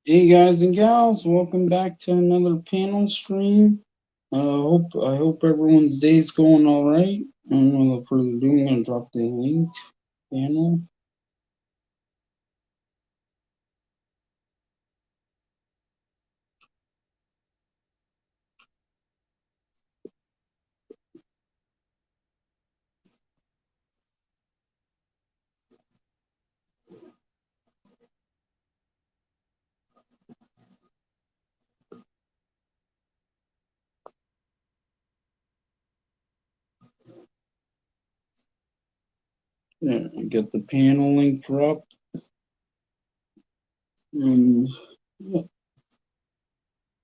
Hey guys and gals, welcome back to another panel stream. I hope everyone's day's going all right. Without further ado, I'm gonna drop the link panel. Yeah, get the panel link dropped, and, yeah,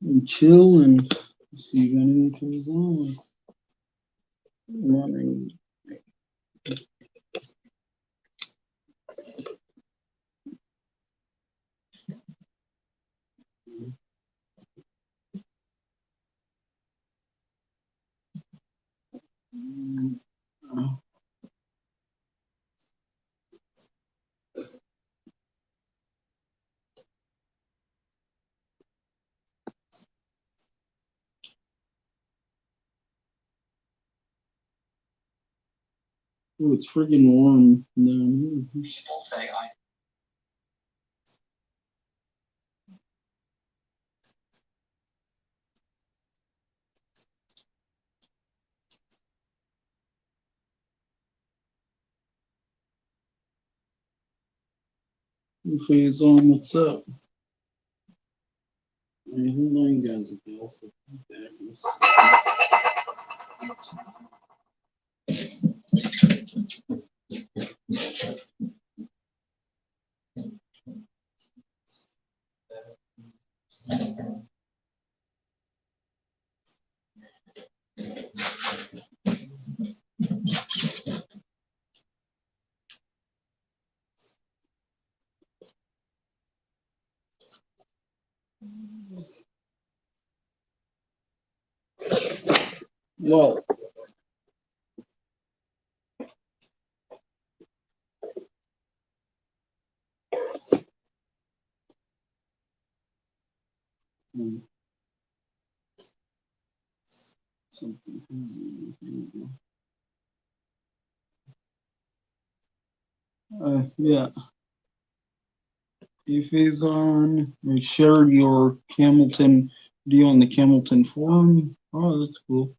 and chill and see if anyone comes on. Running. Oh, it's friggin' warm down here. People say I. Phase on, what's up? Hey, hold on, guys and gals. Well, something. Yeah. If he's on, share your Hamilton deal on the Hamilton forum. Oh, that's cool.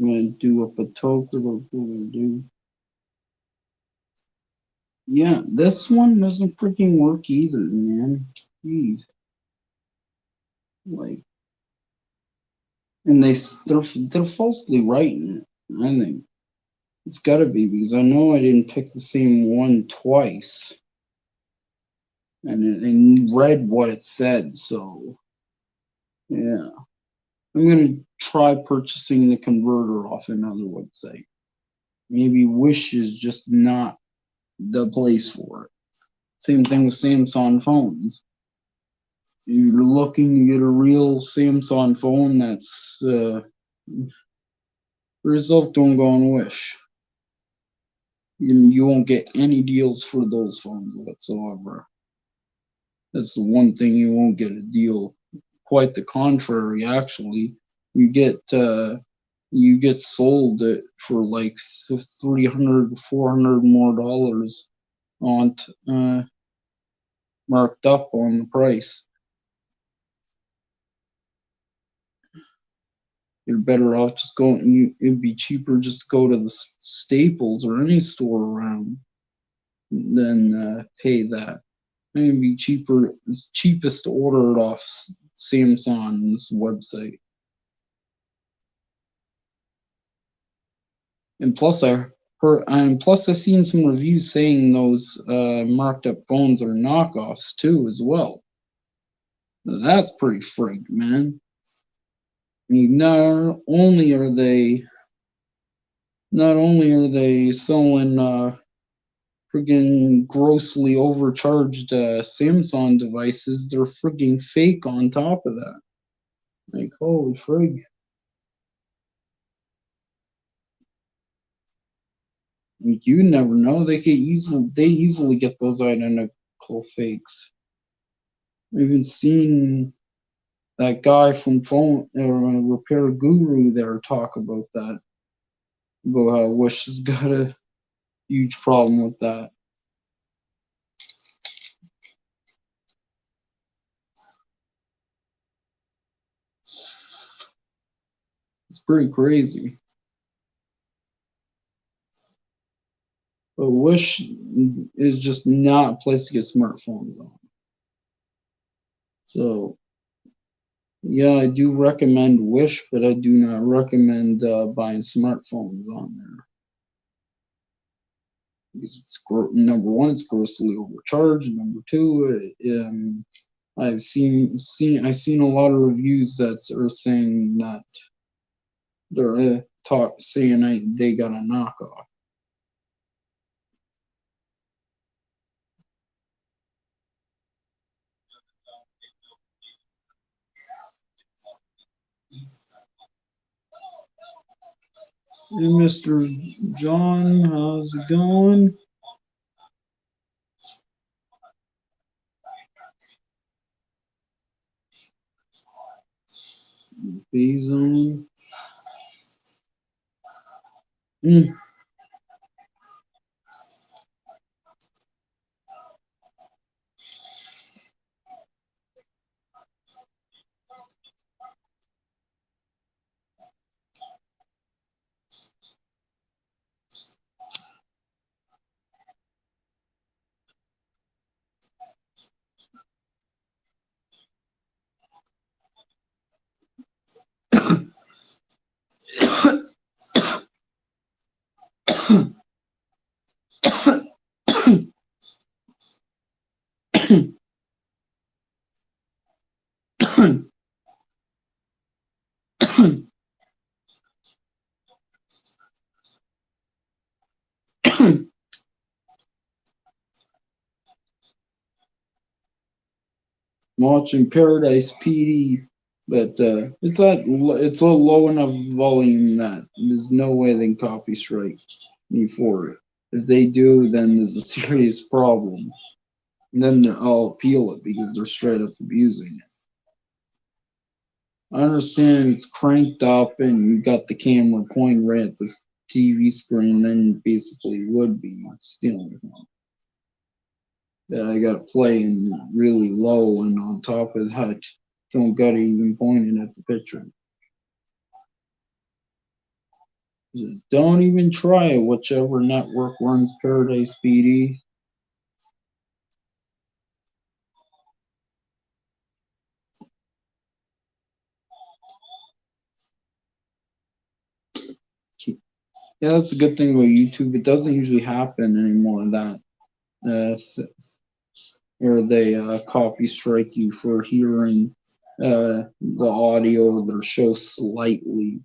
I'm gonna do up a token. What we're gonna do. Yeah, this one doesn't freaking work either, man. Jeez. Like, and they're falsely writing it. I think it's gotta be because I know I didn't pick the same one twice, and read what it said. So yeah. I'm gonna try purchasing the converter off another website. Maybe Wish is just not the place for it. Same thing with Samsung phones. You're looking to get a real Samsung phone that's for yourself, don't go on Wish. You won't get any deals for those phones whatsoever. That's the one thing you won't get a deal. Quite the contrary, actually. You get you get sold it for like 300, 400 more dollars on marked up on the price. you're better off just going. It'd be cheaper just to go to the Staples or any store around than pay that. It'd be cheaper. It's cheapest to order it off Samsung's website. And plus, I seen some reviews saying those marked up phones are knockoffs too, as well. That's pretty frig, man. I mean, not only are they selling friggin' grossly overcharged Samsung devices, they're friggin' fake on top of that. Like, holy frig. Like, you never know. They easily get those identical fakes. I've even seen that guy from Phone Repair Guru there talk about that. About how Wish has got a huge problem with that. It's pretty crazy. But Wish is just not a place to get smartphones on. So, yeah, I do recommend Wish, but I do not recommend buying smartphones on there. Because number one, it's grossly overcharged. Number two, I've seen a lot of reviews that are saying that they're saying they got a knockoff. Hey, Mr. John, how's it going? B-Zone. Mm. Watching Paradise PD, but it's a low enough volume that there's no way they can copy strike me for it. If they do, then there's a serious problem. And then I'll appeal it because they're straight up abusing it. I understand it's cranked up and you got the camera pointing right at the TV screen, then basically would be stealing from it. That I got to play in really low, and on top of that, don't got to even point it at the picture. Just don't even try it, whichever network runs Paradise PD. Yeah, that's a good thing about YouTube. It doesn't usually happen anymore that or they copy strike you for hearing the audio of their show slightly,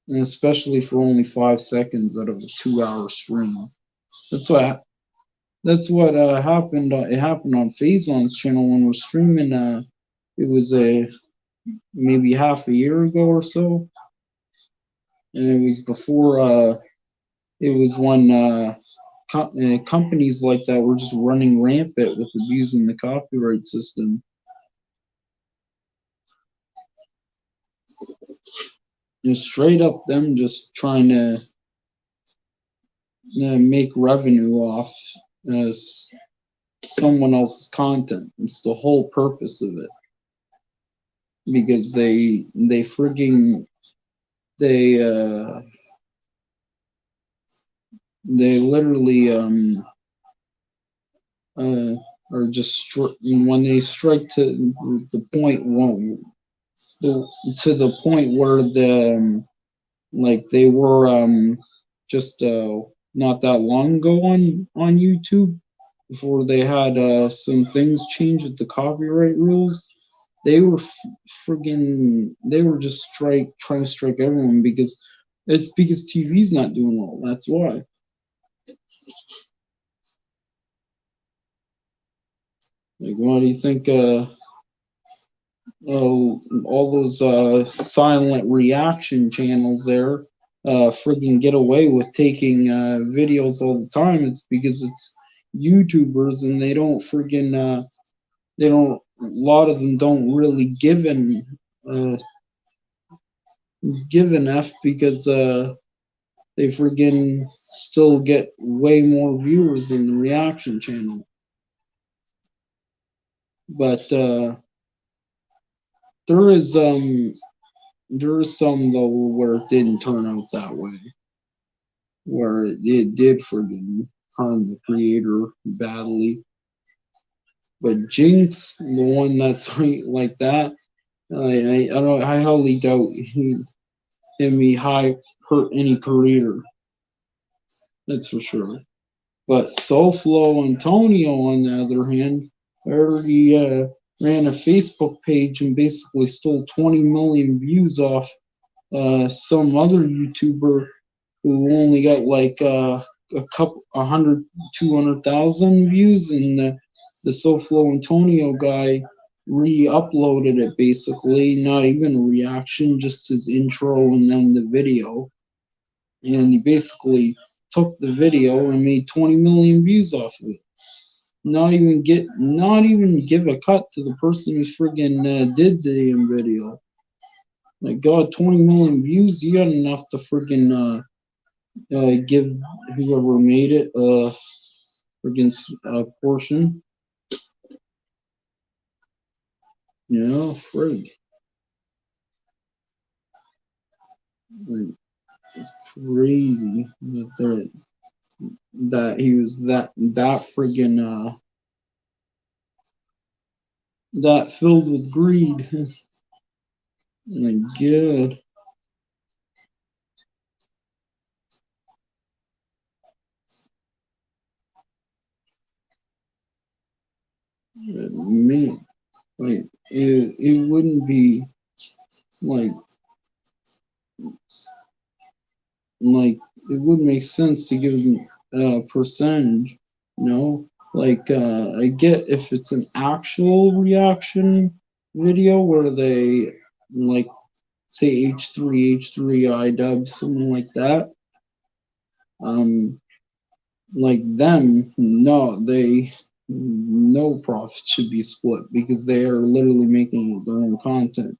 and especially for only 5 seconds out of a 2-hour stream. That's what happened. It happened on Phazon's channel when we're streaming. It was maybe half a year ago or so, and it was before. It was when companies like that were just running rampant with abusing the copyright system. Straight up them just trying to make revenue off uh, someone else's content. It's the whole purpose of it. because they freaking they uh they literally uh are just when they strike to the point the to the point where like they were just not that long ago on YouTube before they had some things changed with the copyright rules. They were friggin' they were just trying to strike everyone because it's because TV's not doing well. That's why. Like, what do you think? All those silent reaction channels there friggin' get away with taking videos all the time. It's because it's YouTubers and they don't friggin' they don't a lot of them don't really uh, give an F because they friggin' still get way more viewers than the reaction channel. But there is there is some though where it didn't turn out that way, where it did friggin' harm the creator badly. But Jinx, the one that's like that, I don't I highly doubt he high hurt any career. That's for sure. But Soflo Antonio, on the other hand, already ran a Facebook page and basically stole 20 million views off some other YouTuber who only got like a couple, 100, 200,000 views, and the SoFlo Antonio guy re-uploaded it basically, not even a reaction, just his intro and then the video, and he basically took the video and made 20 million views off of it. Not even give a cut to the person who's friggin' did the damn video. Like God, 20 million views, you got enough to friggin' give whoever made it a friggin' portion. You know, frig. Like, it's crazy that he was that friggin' that filled with greed. My God. Man, like it wouldn't be like like it would make sense to give them a percentage, you know? Like I get if it's an actual reaction video where they like say H3 iDub something like that. Um, like them, no, they no profit should be split because they are literally making their own content.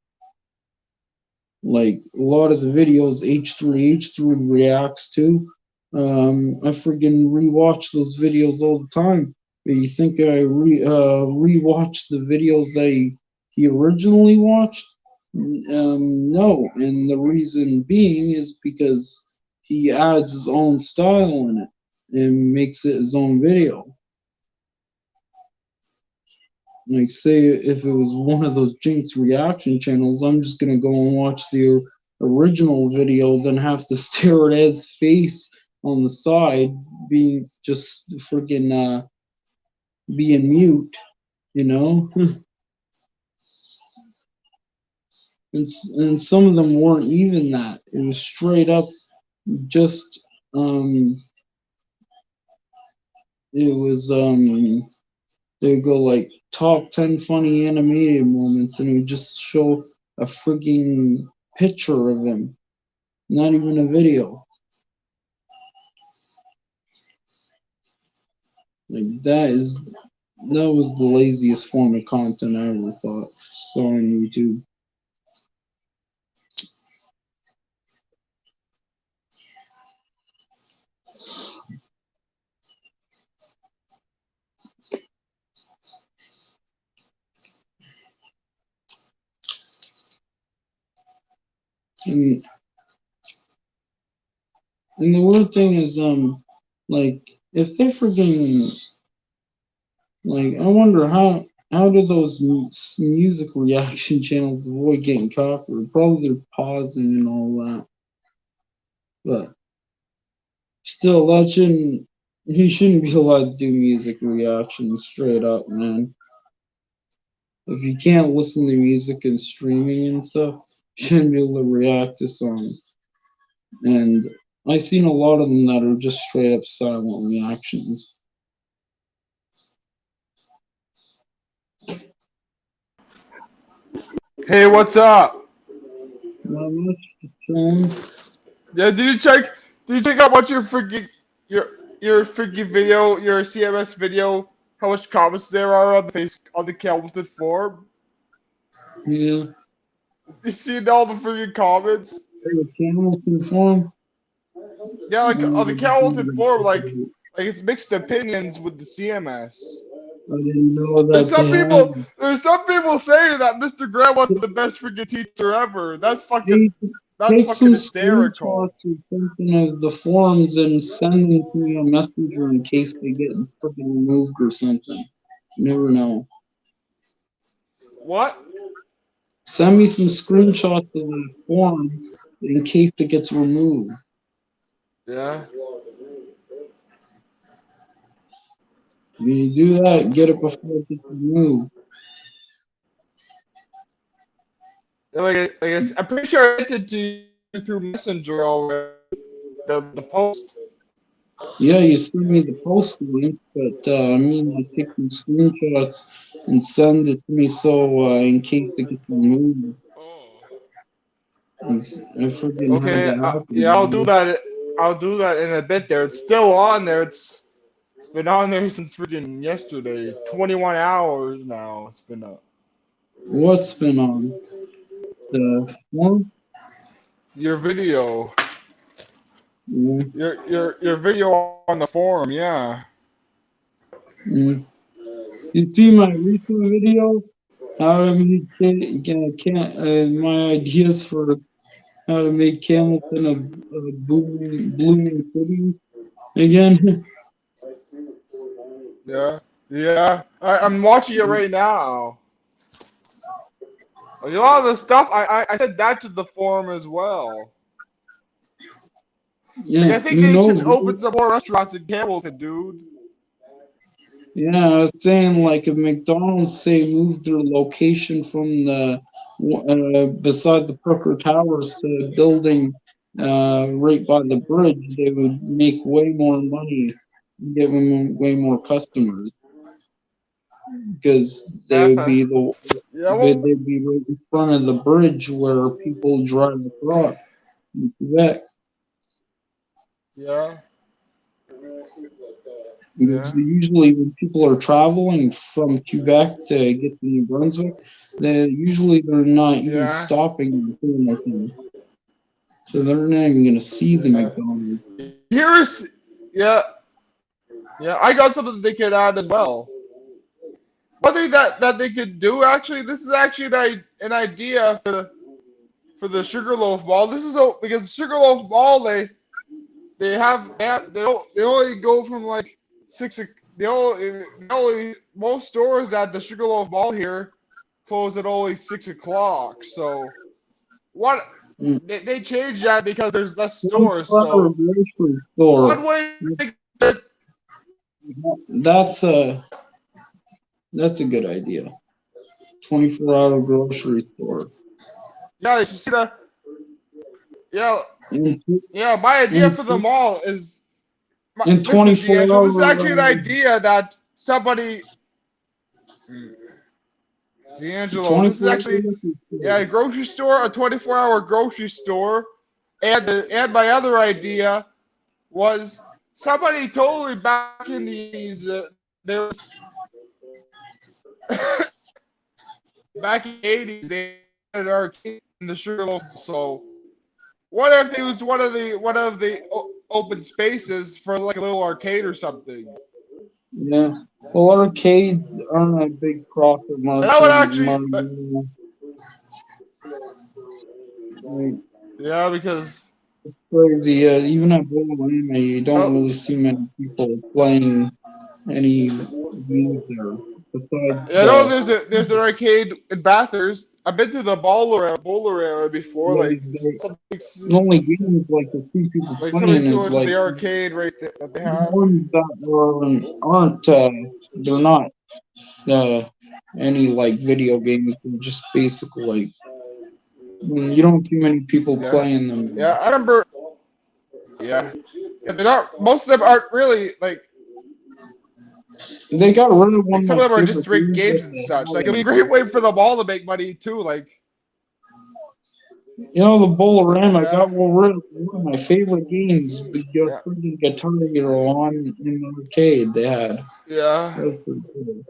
Like a lot of the videos H3 reacts to, I friggin' rewatch those videos all the time. You think I rewatch the videos that he originally watched? No, and the reason being is because he adds his own style in it and makes it his own video. Like, say if it was one of those Jinx reaction channels, I'm just gonna go and watch the original video, then have to stare at his face on the side, being just freaking being mute, you know. And some of them weren't even that. It was straight up just um. It was they would go like top 10 funny animated moments, and it would just show a freaking picture of him, not even a video. Like that was the laziest form of content I ever thought saw on YouTube. And and the weird thing is, like if they're freaking like, I wonder how do those music reaction channels avoid getting copyrighted? Probably they're pausing and all that, but still, that shouldn't. He shouldn't be allowed to do music reactions straight up, man. If you can't listen to music and streaming and stuff, you shouldn't be able to react to songs. And I've seen a lot of them that are just straight up silent reactions. Hey, what's up? Not much, just chilling. Yeah, did you check? Did you check out what your freaking video, your CMS video? How much comments there are on the on the Calvin forum? Yeah, You seen all the freaking comments? the channel conform. Yeah, like on the Calvin forum, I like it's mixed opinions with the CMS. didn't know that they had. There's some people saying that Mr. Grant was the best freaking teacher ever. Hey, That's take some fucking screenshots hysterical. or something of the forums and send them to me on Messenger in case they get freaking removed or something. You never know. What? Send me some screenshots of the forum in case it gets removed. Yeah. If you do that, get it before it gets removed. I'm pretty sure I sent it to you through Messenger already. The post. Yeah, you send me the post link, but I mean, like, take some screenshots and send it to me so in case it gets removed. Oh. 'Cause I freaking had Okay. that happen Yeah, I'll do before. that. I'll do that in a bit. There, it's still on there. It's been on there since freaking yesterday. 21 hours now. It's been up. What's been on the forum? Your video. Yeah. Your video on the forum. Yeah. Mm. You see my recent video? How to make my ideas for how to make Hamilton a blooming city again. Yeah. Yeah. I'm watching it right now. A lot of the stuff I said that to the forum as well. Like Yeah, I think who they should knows? open some more restaurants in Hamilton, dude. Yeah, I was saying, like, if McDonald's say moved their location from the beside the Parker Towers to a building right by the bridge, they would make way more money, get way more customers because they would Yeah. be Yeah. Well. they'd be right in front of the bridge where people drive across in Quebec. Yeah. Because Yeah. usually when people are traveling from Quebec to get to New Brunswick, they're not even Yeah. stopping or doing anything. So they're not even gonna see the Yeah. McDonald's. Here's. Yeah. Yeah. I got something they could add as well. One thing that they could do actually. This is actually an idea for the Sugarloaf Mall. This is because Sugarloaf Mall they only go from like they only most stores at the Sugarloaf Mall here close at only 6 o'clock. So what Mm. they changed that because there's less stores. 24-hour So grocery one store. way That's a that's a good idea. 24-hour grocery store. yeah, you should see the yeah And, yeah. My idea and, for the mall is and listen, D'Angelo. This is 24-hour actually an idea that somebody D'Angelo. This is 24-hour actually grocery yeah, store. a grocery store, a 24-hour grocery store. And my other idea was somebody totally back in the 80s. There was back in the 80s they had an arcade in the Sugarloaf. So what if they used one of the open spaces for like a little arcade or something? Yeah. Well, arcades aren't a big profit That would margin. actually Right? Yeah, because crazy. Even at Bologna, you don't oh, really see many people playing any games there besides I know there's an arcade in Bathurst. I've been to the bowler area before, the something only games like the two people like something playing is similar to like the arcade right there that they the have. ones that aren't they're not uh, any like video games. They're just basically like you don't see many people Yeah, playing them. yeah, I remember. Yeah, yeah, they're not. Most of them aren't really They got rid of one like of some my of them are just favorite rigged games that games and they such. Like it'd be a had. great way for the mall to make money too. Like You know, the Bowl-O-Ram, I yeah, got rid of one of my favorite games, the yeah, freaking Guitar Hero on in the arcade they had. yeah, That was pretty cool.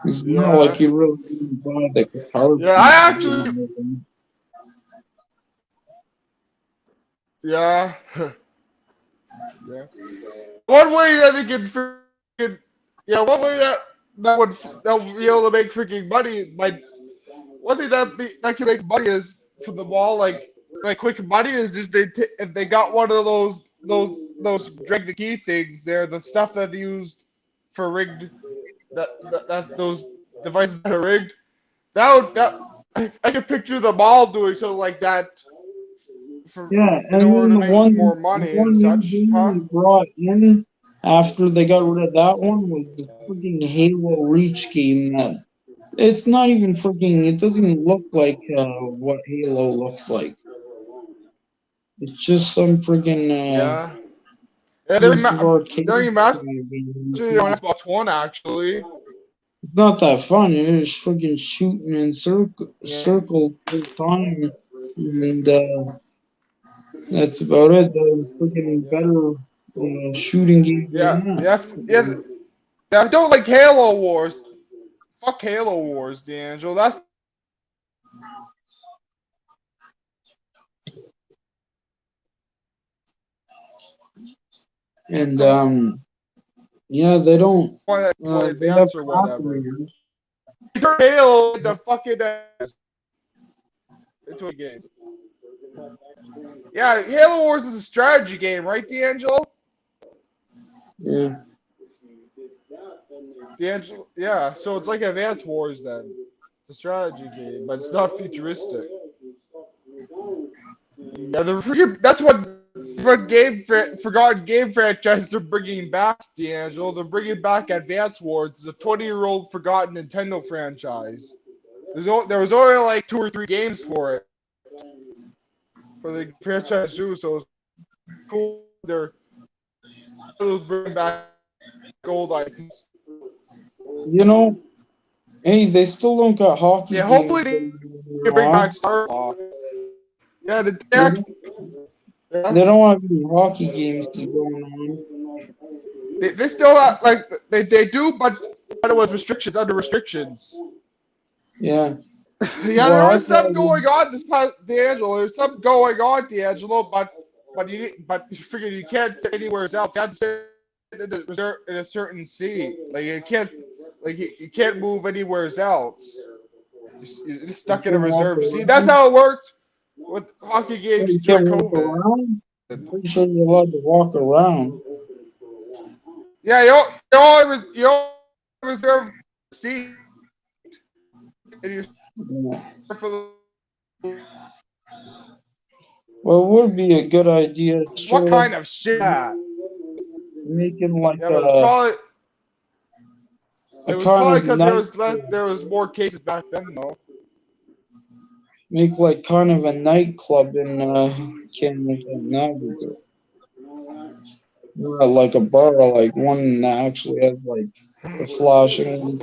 It's not like yeah, you really didn't buy the guitar yeah. piece I to go actually, on with them. yeah, yeah. One way that they could freaking, yeah, one way that would be able to make freaking money. One thing that can make money is from the mall, like quick money is if if they got one of those drag the key things there, the stuff that they used for rigged that those devices that are rigged. I can picture the mall doing something like that for Yeah, in and order then to the make one, more the money one and new such, game huh? they brought in after they got rid of that one was the freaking Halo Reach game that it's not even freaking, it doesn't even look like what Halo looks like. It's just some freaking Yeah. Yeah, piece of they're arcade in master on game. Xbox One actually. It's not that fun. You're just freaking shooting in Yeah. circles all the time, and that's about it. There's freaking better shooting games Yeah, than yeah, yeah. Yeah, I don't like Halo Wars. Fuck Halo Wars, D'Angelo. That's that. And the yeah, they don't. one that's more They have advanced or whatever. operators. They turn Halo into fucking into a game. Yeah, Halo Wars is a strategy game, right, D'Angelo? Yeah, D'Angelo, yeah. So it's like Advanced Wars then. It's a strategy game, but it's not futuristic. Yeah, the freaking that's what forgotten game franchise they're bringing back, D'Angelo. They're bringing back Advance Wars. It's a 20-year-old forgotten Nintendo franchise. There was only like 2 or 3 games for it for the franchise too, so it's cool. They're bringing back old items. you know, hey, they still don't got hockey Yeah, hopefully games they going can on, bring huh? back Star Fox. Yeah, the They deck. don't, Yeah, they don't have any hockey games to going on. they still like they do, but it was restrictions under restrictions. Yeah. Yeah, Well, there I was some thought going on this past D'Angelo. There's some going on, D'Angelo, but you figure you can't sit anywhere else. You have to sit in a reserve in a certain seat. Like you can't move anywhere else. You're just you stuck in a can walk reserve seat. That's around. how it worked with hockey Well, games you during can't walk COVID. around. I'm pretty sure you're allowed to walk around. Yeah, you only reserve a seat, and you Yeah. for the Well, it would be a good idea, what sure, kind of shit? That? making like Yeah, but it's probably a it was kind probably of because night, there was more cases back then, though. make like kind of a nightclub in Canada. That would be good. Not like a bar, like one that actually has like the flashing.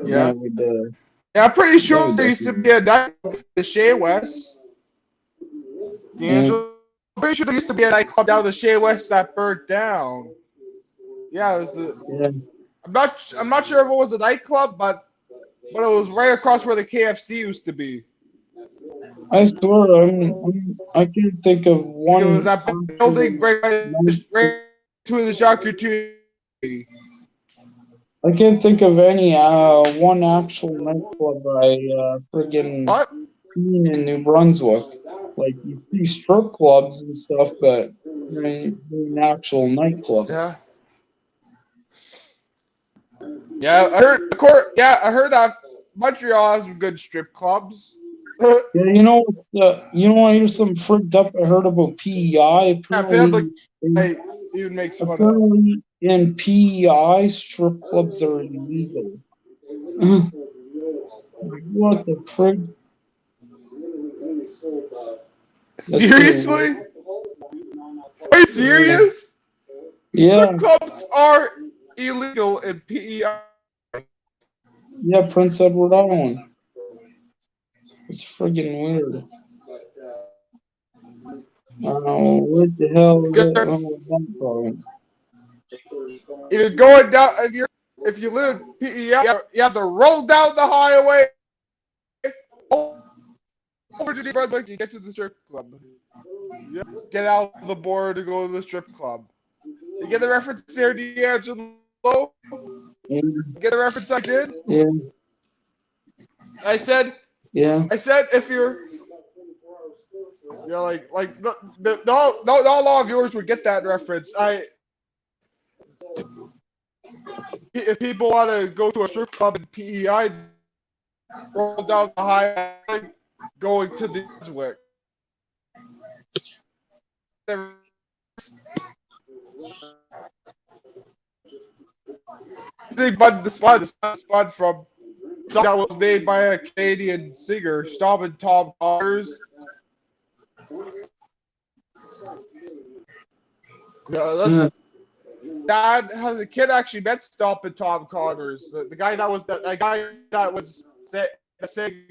Yeah, That would yeah. I'm pretty that sure would there used to definitely. be a night the Shea West, Yeah, D'Angelo. I'm pretty sure there used to be a nightclub down the Shea West that burnt down. Yeah, it was the. yeah. I'm not sure if it was a nightclub, but it was right across where the KFC used to be. I swear, I can't think of Like it was one that actual building right night. right to the charcuterie. I I can't think of any one actual nightclub I friggin' What? seen in New Brunswick. Like you see strip clubs and stuff, but an actual nightclub. Yeah. Yeah, I heard. Of course, yeah, I heard that Montreal has some good strip clubs. Yeah, Yeah, here's some frigged up I heard about PEI. family even makes fun of. Apparently in PEI strip clubs are illegal. Like, what the frig? That's pretty weird. Seriously? Are you Yeah. serious? Yeah, Strip clubs are illegal in PEI. yeah, Prince Edward Island. It's friggin' weird. What the hell is it? Oh, that province. If you're going down, if you live in PEI, you have to roll down the highway over to the Brunswick. You get to the strip club. You get out of the border to go to the strip club. You get the reference there, D'Angelo? Yeah, Get the reference I did? yeah, I said, yeah. if you're like not all of viewers would get that reference. If people want to go to a strip club in PEI, roll down the highway going to the Brunswick. The spud from song that was made by a Canadian singer, Stompin' Tom Connors. Yeah. Dad has a kid actually met Stompin' Tom Connors, the guy that was saying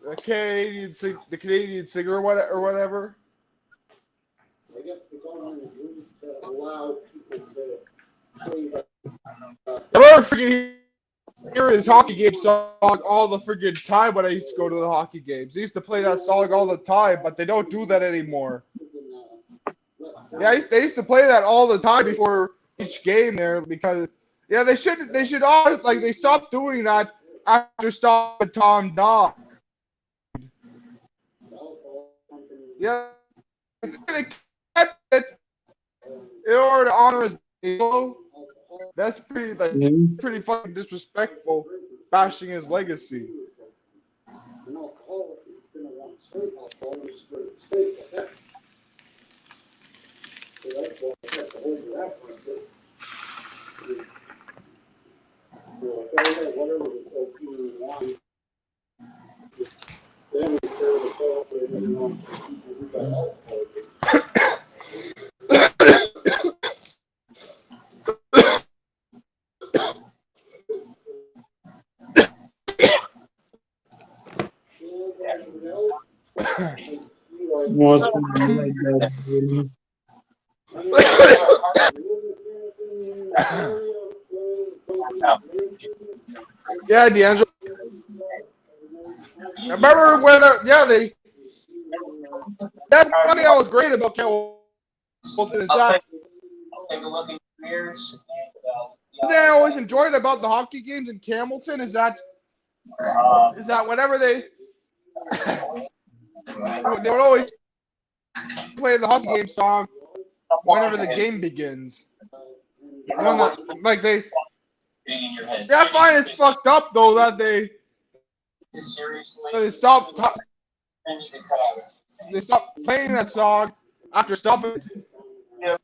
the Canadian singer or whatever. I remember freaking hearing his hockey game song all the freaking time when I used to go to the hockey games. They used to play that song all the time, but they don't do that anymore. Yeah, they used to play that all the time before each game there because yeah, they should always like they stopped doing that after Stop and Tom died. Yeah, they kept it in order to honor his name. That's Yeah. pretty fucking disrespectful, bashing his legacy. What's my dad? Yeah, D'Angelo. I remember when that's one thing that was great about Hamilton is that the thing I always enjoyed about the hockey games in Hamilton is that whenever they would always play the hockey game song whenever the game begins. And then like that fine is fucked up though that they stopped playing that song after stopping. Yeah.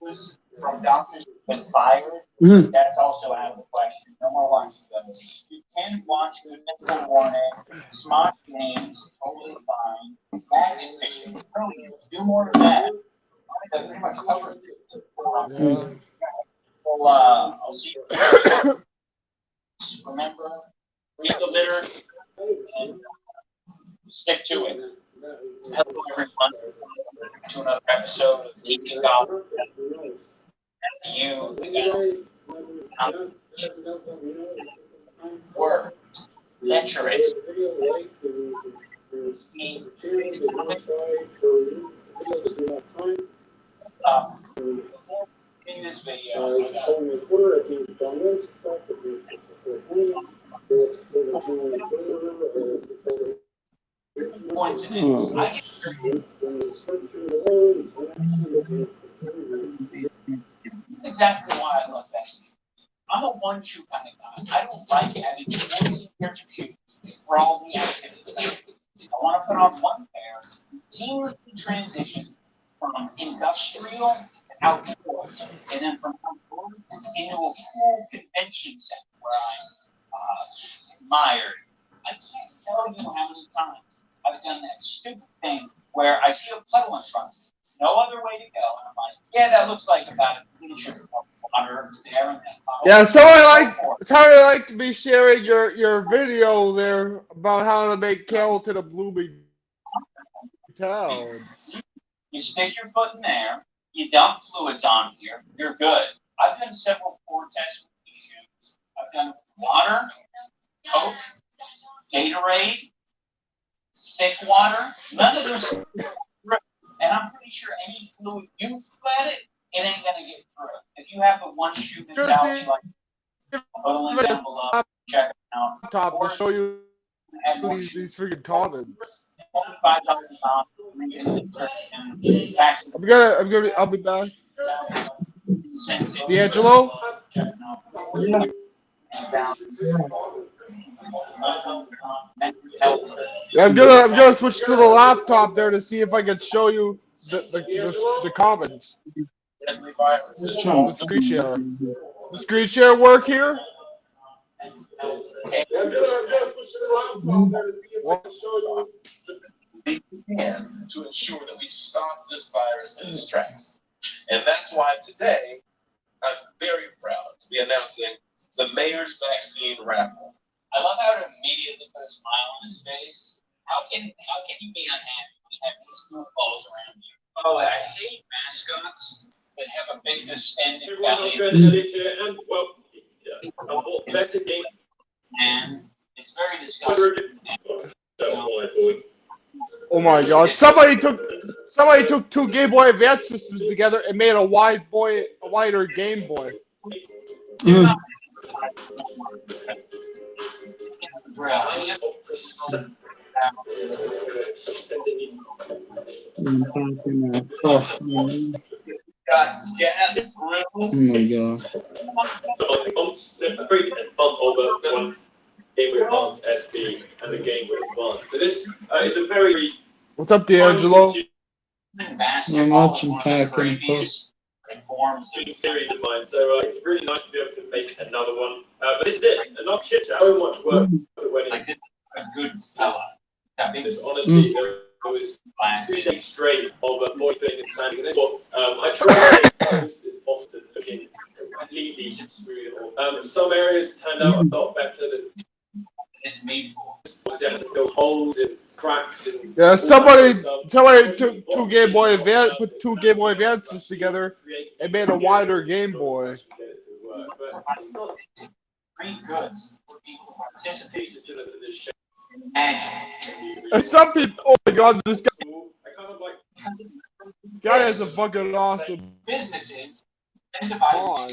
Yeah, so I like to be sharing your video there about how to make Carrollton a blooming town. Just see if I have a laptop to show you these freaking comments. I'll be back. D'Angelo? Yeah. Yeah, I'm gonna switch to the laptop there to see if I can show you the comments. Just trying The to screen find share. The screen share work here? What? Oh my God! Somebody took two Game Boy Advance systems together and made a wider Game Boy. Mm. Oh my god. What's up, D'Angelo? Not much unpacking and post. Mm. Mm. Yeah, somebody took two Game Boy Advance, put two Game Boy Advances together and made a wider Game Boy. And some people, oh my God, this guy has a fucking awesome mod.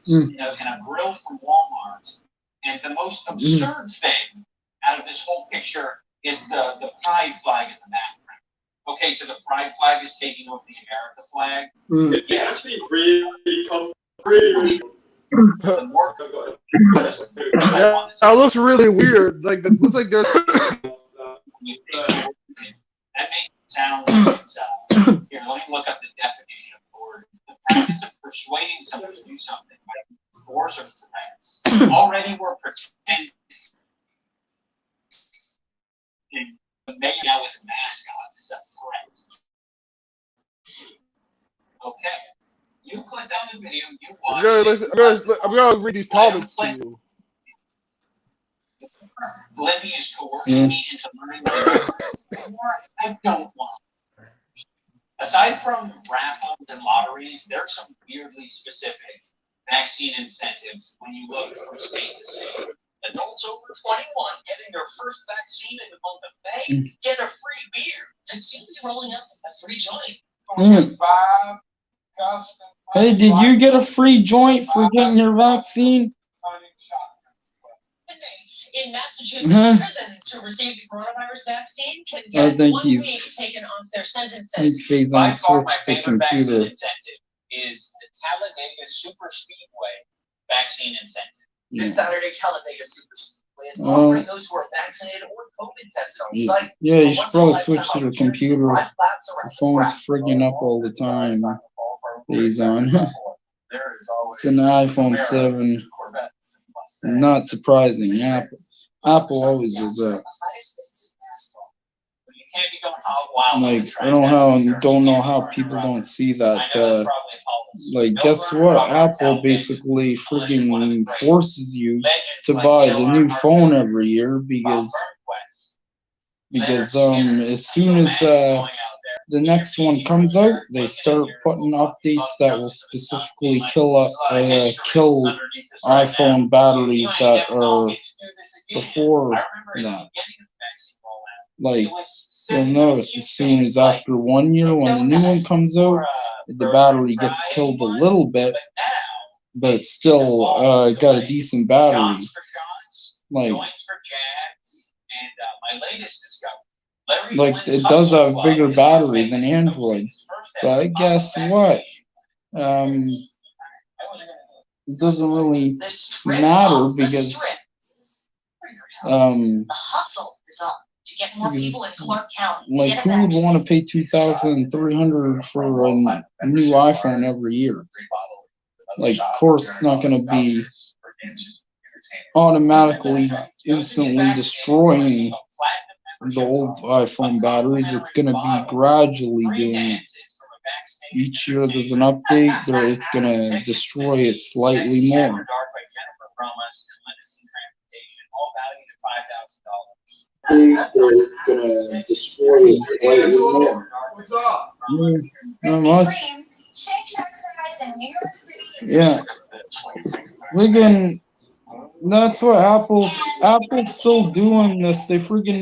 Mm. Mm. Mm. Yeah, that looks really weird. Like that looks like there's. Democrats already were pretending the mayor now with mascots is a threat. Okay. You click on the video, you watch I'm gonna read these comments to you. Libby is coercing me into learning more I don't want. Aside from raffles and lotteries, there are some weirdly specific vaccine incentives when you look from state to state. Adults over 21 getting their first vaccine in the month of May get a free beer and seem to be rolling out a free joint. Hey, did you get a free joint for getting your vaccine? Inmates in Massachusetts prisons who receive the coronavirus vaccine can get 1 week taken off their sentences. By far, my favorite vaccine incentive is the Talladega Super Speedway vaccine incentive. This Saturday, Talladega Super Speedway is offering those who are vaccinated or COVID tested on site. Yeah, you should probably switch to the computer. My phone's frigging up all the time. These on. It's an iPhone 7. Not surprising. Apple always does that. Like, I don't know how people don't see that. Like, guess what? Apple basically friggin' forces you to buy the new phone every year because as soon as the next one comes out, they start putting updates that will specifically kill iPhone batteries that are before that. Like, you'll notice as soon as after 1 year, when the new one comes out, the battery gets killed a little bit, but it's still got a decent battery. Like it does have a bigger battery than Android, but guess what? It doesn't really matter because like, who would want to pay $2,300 for a new iPhone every year? Like, of course, it's not going to be automatically, instantly destroying the old iPhone batteries. It's going to be gradually doing it. Each year there's an update, it's going to destroy it slightly more. It's gonna destroy it slightly more. What's up? Not much. Yeah. Friggin', that's what Apple's still doing this. They friggin'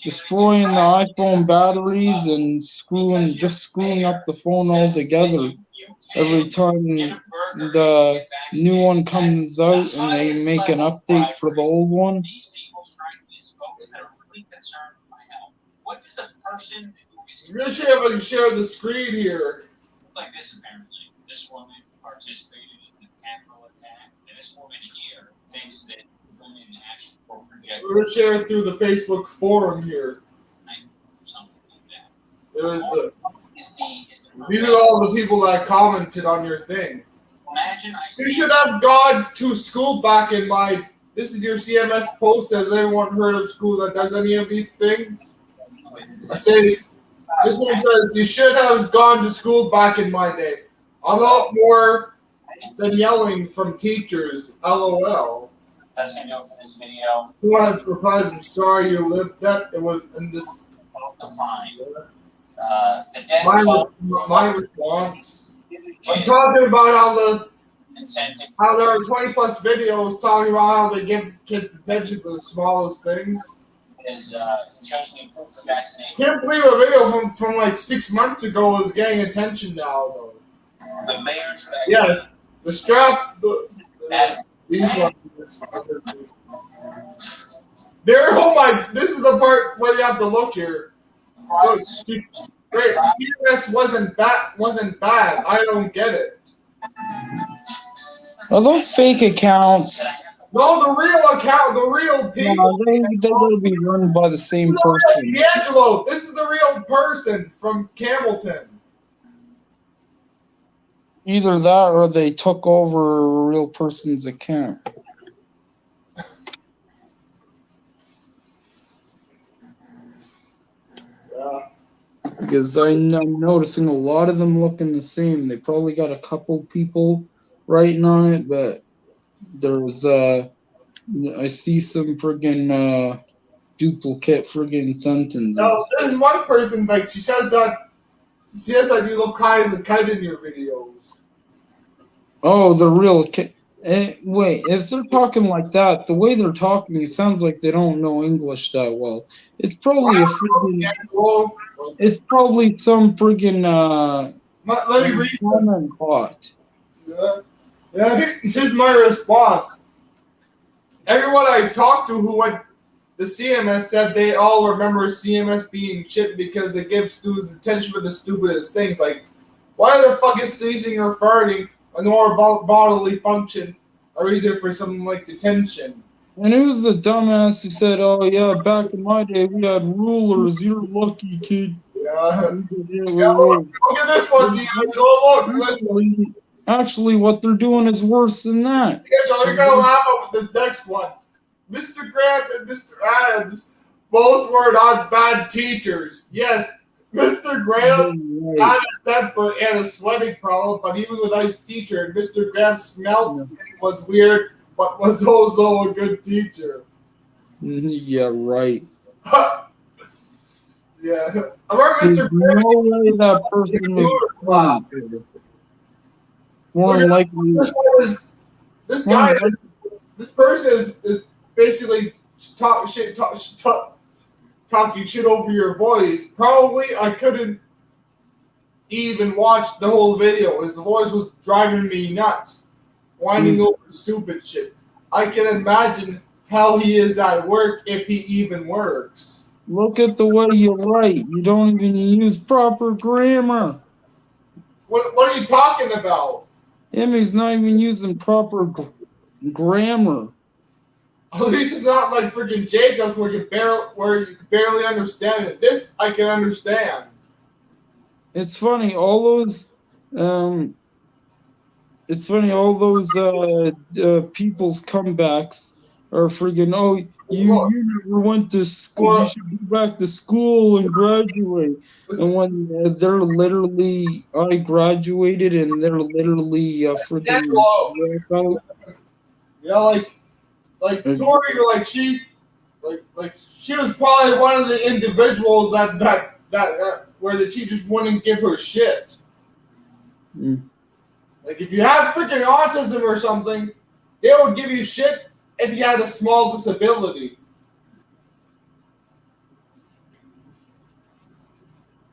destroying the iPhone batteries and screwing up the phone altogether. Every time the new one comes out and they make an update for the old one. I'm gonna see if I can share the screen here. Like this, apparently. This woman participated in the Capitol attack, and this woman here thinks that women actually were projected. We're gonna share it through the Facebook forum here. Something like that. These are all the people that commented on your thing. Imagine you should have gone to school back in my. This is your CMS post. Has anyone heard of school that does any of these things? I say, this one says, you should have gone to school back in my day. A lot more than yelling from teachers. LOL. That's going to do it for this video. One replies, I'm sorry you lived that. It was in this. My response. I'm talking about how there are 20 plus videos talking about how they give kids attention to the smallest things. Shows me proof of vaccination. Can't believe a video from like 6 months ago is getting attention now, though. The mayor's vaccine. Yes, the strap. These ones. There. Oh my! This is the part where you have to look here. Look, great. CMS wasn't bad. I don't get it. Are those fake accounts? No, the real account, the real people. No, they will be run by the same person. Dangelo, this is the real person from Campbellton. Either that or they took over a real person's account. Yeah. Because I'm noticing a lot of them looking the same. They probably got a couple people writing on it, but there's I see some friggin' duplicate friggin' sentences. No, there's one person like she says that you look high as a kite in your videos. Oh, the real wait, if they're talking like that, the way they're talking, it sounds like they don't know English that well. It's probably a friggin' it's probably some friggin' Let me read. comment bot. Yeah, here's my response. Everyone I talked to who went the CMS said they all remember CMS being shit because they give students attention for the stupidest things. Like, why the fuck is sneezing or farting a normal bodily function a reason for something like detention? And it was the dumbass who said, "Oh yeah, back in my day we had rulers. You're lucky, kid." Yeah. Look at this one, Dangelo. Look, listen. Actually, what they're doing is worse than that. You're gonna laugh at this next one. Mr. Grant and Mr. Adams both were not bad teachers. Yes, Mr. Graham had a temper and a sweating problem, but he was a nice teacher. And Mr. Graham smelled and was weird, but was also a good teacher. Yeah, right. Yeah, I remember Mr. Graham. No way that person was more likely. This guy, this person is basically talking shit over your voice. Probably I couldn't even watch the whole video. His voice was driving me nuts, whining over stupid shit. I can imagine how he is at work if he even works. Look at the way you write. You don't even use proper grammar. What are you talking about? Him, he's not even using proper grammar. At least it's not like freaking Jacobs where you can barely understand it. This I can understand. It's funny, all those people's comebacks are friggin', oh, you never went to school, you should go back to school and graduate. And when they're literally, I graduated and they're literally friggin' yeah, like Tori, like she was probably one of the individuals that where the teachers wouldn't give her shit. Like if you have freaking autism or something, they would give you shit if you had a small disability.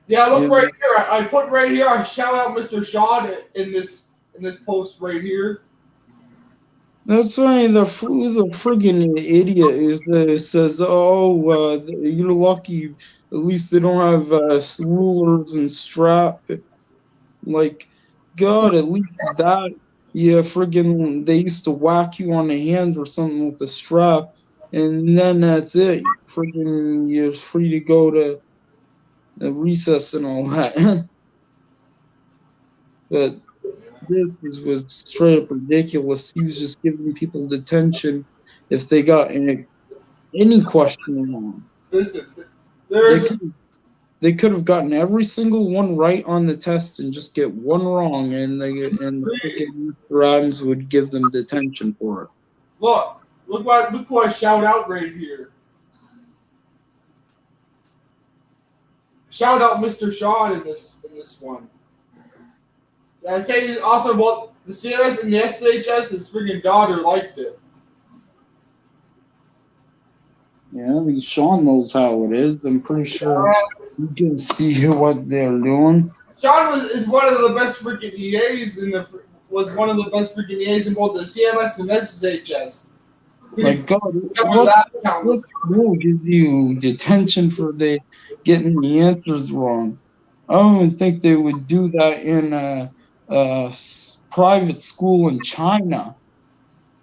Yeah, look right here. I put right here. I shout out Mr. Shaw in this post right here. That's funny. The friggin' idiot is that says, "Oh, you're lucky. At least they don't have rulers and strap." Like, God, at least that. Yeah, friggin', they used to whack you on the hand or something with a strap, and then that's it. Friggin', you're free to go to the recess and all that. But this was straight up ridiculous. He was just giving people detention if they got any question wrong. Listen, they could have gotten every single one right on the test and just get one wrong, and Mr. Adams would give them detention for it. Look who I shout out right here. Shout out Mr. Shaw in this one. I say also about the CMS and the SHS, his freaking daughter liked it. Yeah, because Sean knows how it is. I'm pretty sure you can see what they're doing. Sean is one of the best freaking EAs was one of the best freaking EAs in both the CMS and SHS. Like, God, what rule gives you detention for getting the answers wrong? I don't even think they would do that in a private school in China.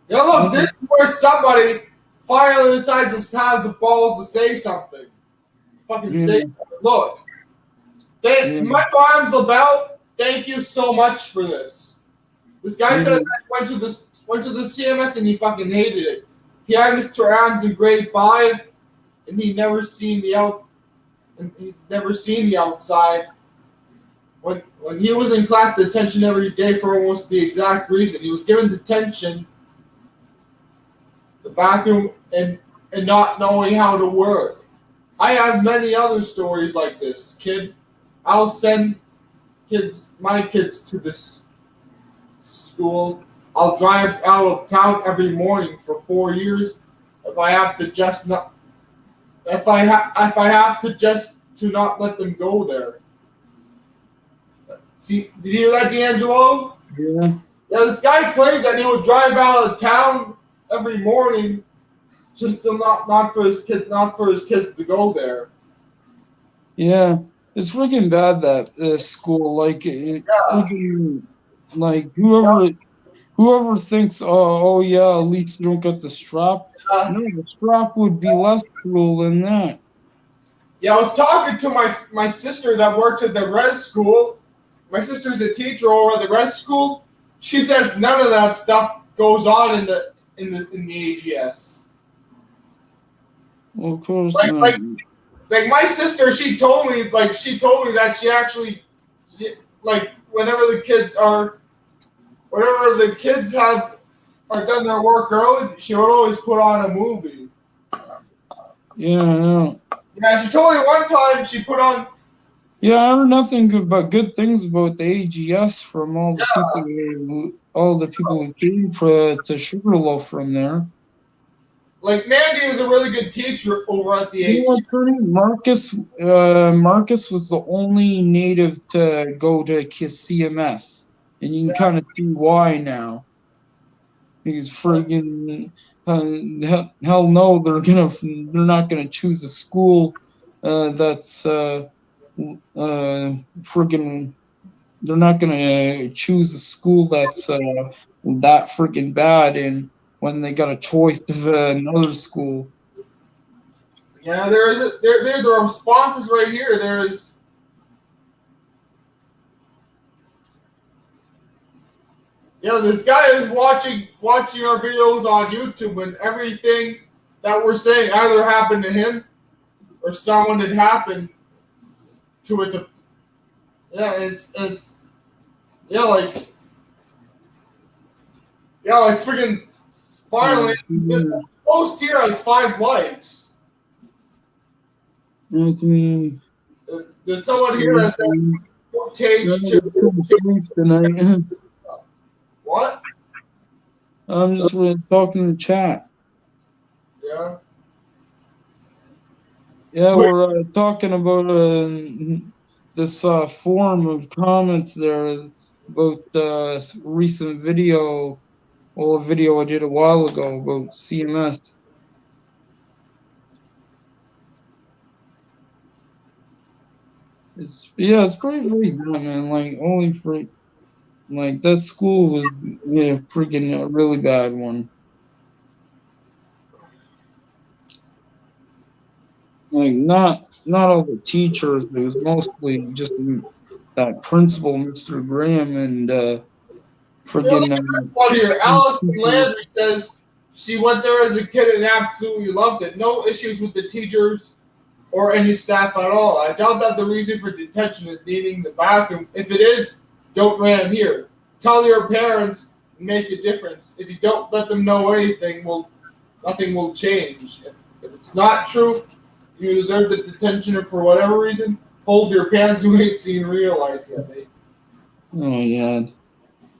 Yeah, look, this is where somebody finally decides to have the balls to say something. Fucking say something. Look, Michael Adams LaBelle, thank you so much for this. This guy says that he went to the CMS and he fucking hated it. He had his trans in grade 5, and he's never seen the outside. When he was in class, detention every day for almost the exact reason. He was given detention, the bathroom, and not knowing how to work. I have many other stories like this, kid. I'll send my kids to this school. I'll drive out of town every morning for 4 years if I have to just not let them go there. See, did you hear that, Dangelo? Yeah. Yeah, this guy claimed that he would drive out of town every morning just to not for his kids to go there. Yeah, it's freaking bad that school, freaking, like whoever thinks, oh yeah, at least you don't get the strap. No, the strap would be less cruel than that. Yeah, I was talking to my sister that worked at the res school. My sister's a teacher over at the res school. She says none of that stuff goes on in the AGS. Well, of course Like, not. like my sister, she told me that she actually, like, whenever the kids are done their work early, she would always put on a movie. Yeah, I know. Yeah, she told me one time she put on. Yeah, I heard nothing but good things about the AGS from all the people who came to Sugarloaf from there. Like, Mandy is a really good teacher over at the You know AGS. what, Marcus was the only native to go to CMS, and you can kind of see why now. Because friggin' hell no, they're not gonna choose a school that's friggin' they're not gonna choose a school that's that friggin' bad, and when they got a choice of another school. Yeah, there the responses right here. There is. Yeah, this guy is watching our videos on YouTube, and everything that we're saying either happened to him or someone had happened to it. Like freaking finally, the post here has 5 likes. Mm-hmm. There's someone here that said change tonight. What? I'm just talking in the chat. Yeah. Yeah, we're talking about this form of comments there about recent video, a video I did a while ago about CMS. It's pretty bad, man. Like only for like that school was freaking a really bad one. Like not all the teachers, it was mostly just that principal, Mr. Graham, and One here, Allison Landry says she went there as a kid and absolutely loved it. No issues with the teachers or any staff at all. I doubt that the reason for detention is needing the bathroom. If it is, don't ran here. Tell your parents and make a difference. If you don't let them know anything, nothing will change. If it's not true, you deserve the detention, or for whatever reason, hold your pants. You ain't seen real life yet, mate. Oh yeah.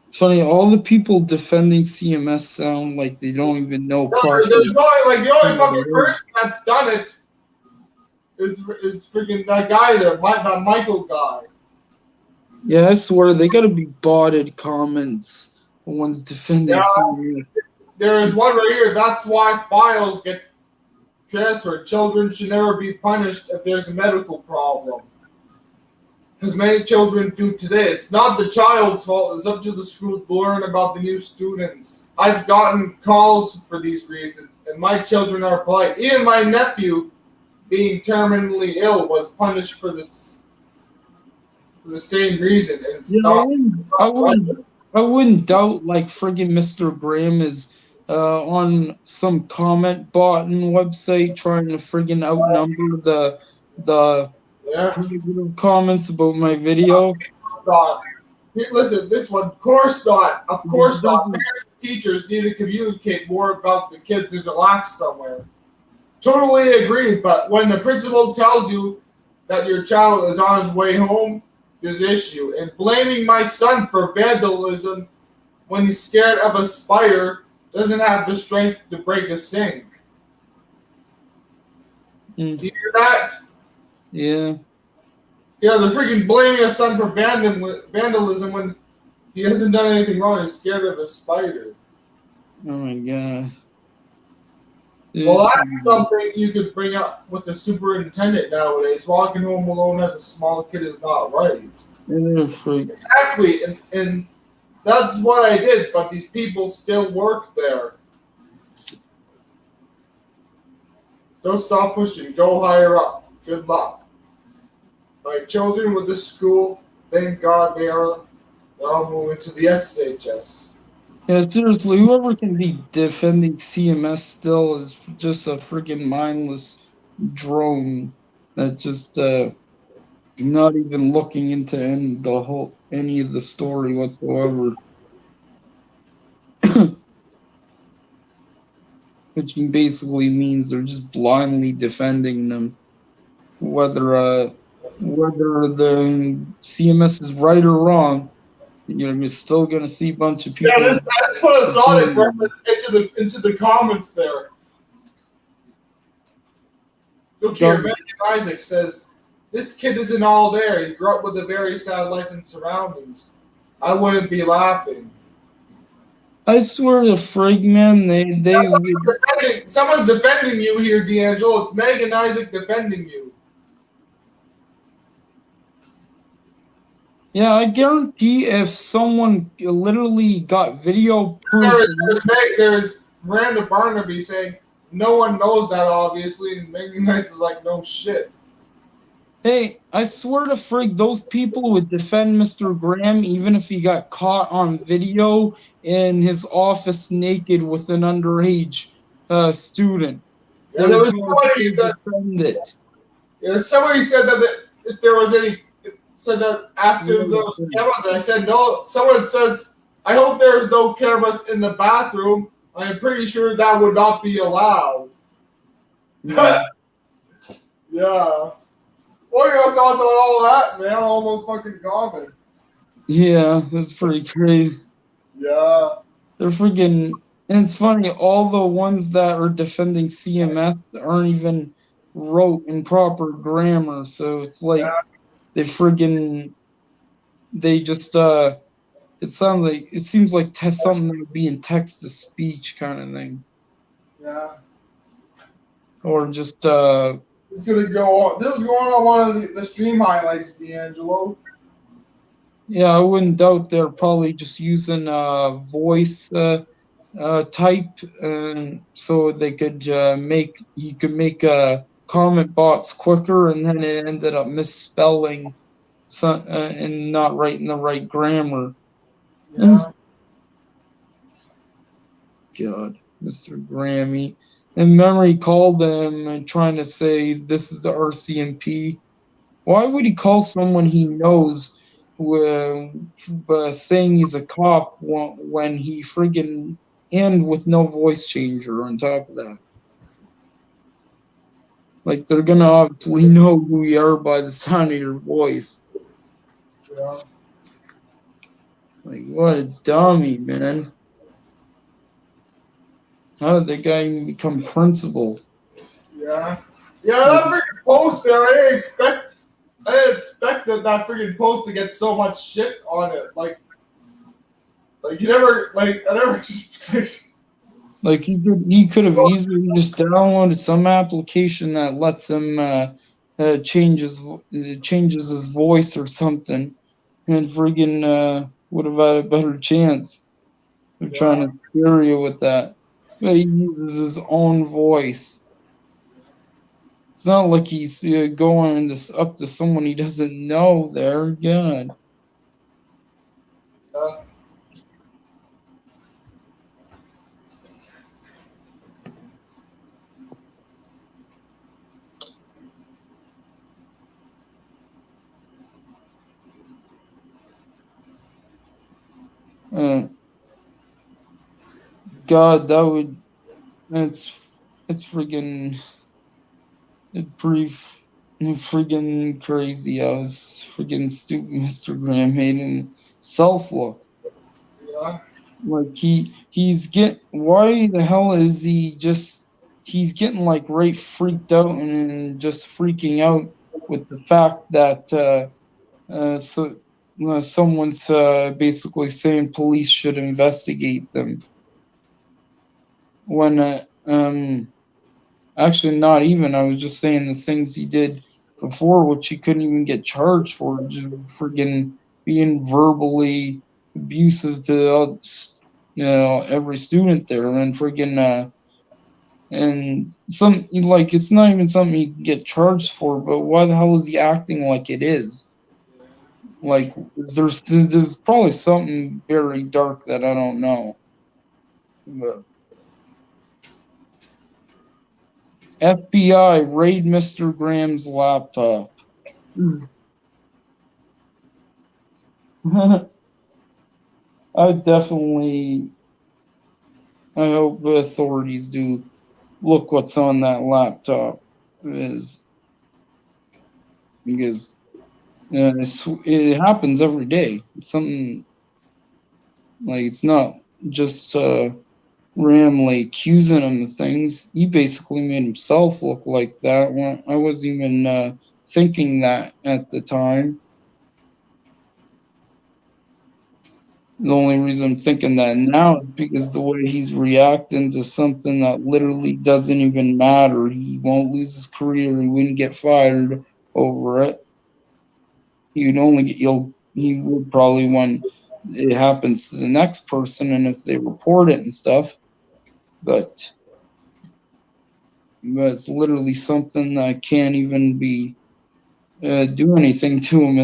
It's funny, all the people defending CMS sound like they don't even know part. There's the only fucking person that's done it is freaking that guy there, that Michael guy. Yeah, I swear they gotta be botted comments. The ones defending CMS. There is one right here. That's why files get transferred. Children should never be punished if there's a medical problem. As many children do today. It's not the child's fault. It's up to the school to learn about the new students. I've gotten calls for these reasons, and my children are polite. Even my nephew, being terminally ill, was punished for the same reason. And it's I wouldn't doubt like friggin' Mr. Graham is on some comment botting website trying to friggin' outnumber the Yeah. negative comments about my video. Not. Listen, this one, of course not. Of course not. Doesn't- Parents and teachers need to communicate more about the kid who's lax somewhere. Totally agree, but when the principal tells you that your child is on his way home, there's an issue. And blaming my son for vandalism when he's scared of a spider doesn't have the strength to break a sink. Mm. Do you hear that? Yeah. Yeah, they're freaking blaming a son for vandalism when he hasn't done anything wrong. He's scared of a spider. Oh my god. Well, that's something you could bring up with the superintendent nowadays. Walking home alone as a small kid is not right. Yeah, freak. Exactly, and that's what I did, but these people still work there. Don't stop pushing. Go higher up. Good luck. My children with the school, thank God they're all moving to the SHS. Yeah, seriously, whoever can be defending CMS still is just a freaking mindless drone that just not even looking into any of the story whatsoever. Which basically means they're just blindly defending them, whether the CMS is right or wrong. You're still gonna see a bunch of people. Yeah, this put a Sonic reference into the comments there. Look here, Megan Isaac says, "This kid isn't all there. He grew up with a very sad life and surroundings. I wouldn't be laughing." I swear to frig, man, Someone's defending you here, D'Angelo. It's Megan Isaac defending you. Yeah, I guarantee if someone literally got video proof. There's Miranda Barnaby saying, "No one knows that, obviously," and Megan Isaac is like, "No shit." Hey, I swear to frig, those people would defend Mr. Graham even if he got caught on video in his office naked with an underage student. Yeah, there was somebody that defend it. Yeah, somebody said that if there was any, said that asked if there was cameras, and I said no. Someone says, "I hope there's no cameras in the bathroom." I'm pretty sure that would not be allowed. Yeah. Yeah. What are your thoughts on all that, man? All those fucking comments. Yeah, that's pretty crazy. Yeah. They're freaking, and it's funny, all the ones that are defending CMS aren't even wrote in proper grammar, so it's like they just it seems like something that would be in text to speech kind of thing. Yeah. Or just This is gonna go on. This is going on one of the stream highlights, D'Angelo. yeah, I wouldn't doubt they're probably just using voice type, so they could make comment bots quicker, and then it ended up misspelling and not writing the right grammar. Yeah. God, Mr. Grammy. And Memory called him and trying to say this is the RCMP. Why would he call someone he knows saying he's a cop when he friggin' and with no voice changer on top of that? Like, they're gonna obviously know who you are by the sound of your voice. Yeah. Like, what a dummy, man. How did the guy even become principal? Yeah. Yeah, that freaking post there, I didn't expect that freaking post to get so much shit on it. Like you never, like, I never just. Like, he could have easily just downloaded some application that lets him changes his voice or something, and friggin' would have had a better chance of trying to scare you with that. But he uses his own voice. It's not like he's going up to someone he doesn't know there. God. God, it's friggin' pretty friggin' crazy. I was friggin' stupid. Mr. Graham made himself look Yeah. like he's get. Why the hell is he just? He's getting like right freaked out and just freaking out with the fact that so someone's basically saying police should investigate them when actually not even. I was just saying the things he did before, which he couldn't even get charged for, just freaking being verbally abusive to every student there, and freaking and some like it's not even something you can get charged for, but why the hell is he acting like it is? Like there's probably something very dark that I don't know. But FBI raid Mr. Graham's laptop. I definitely I hope the authorities do look what's on that laptop is because it happens every day. It's something like it's not just randomly accusing him of things. He basically made himself look like that. When I wasn't even thinking that at the time. The only reason I'm thinking that now is because the way he's reacting to something that literally doesn't even matter. He won't lose his career. He wouldn't get fired over it. He would only get he would probably when it happens to the next person and if they report it and stuff. But it's literally something that can't even be do anything to him.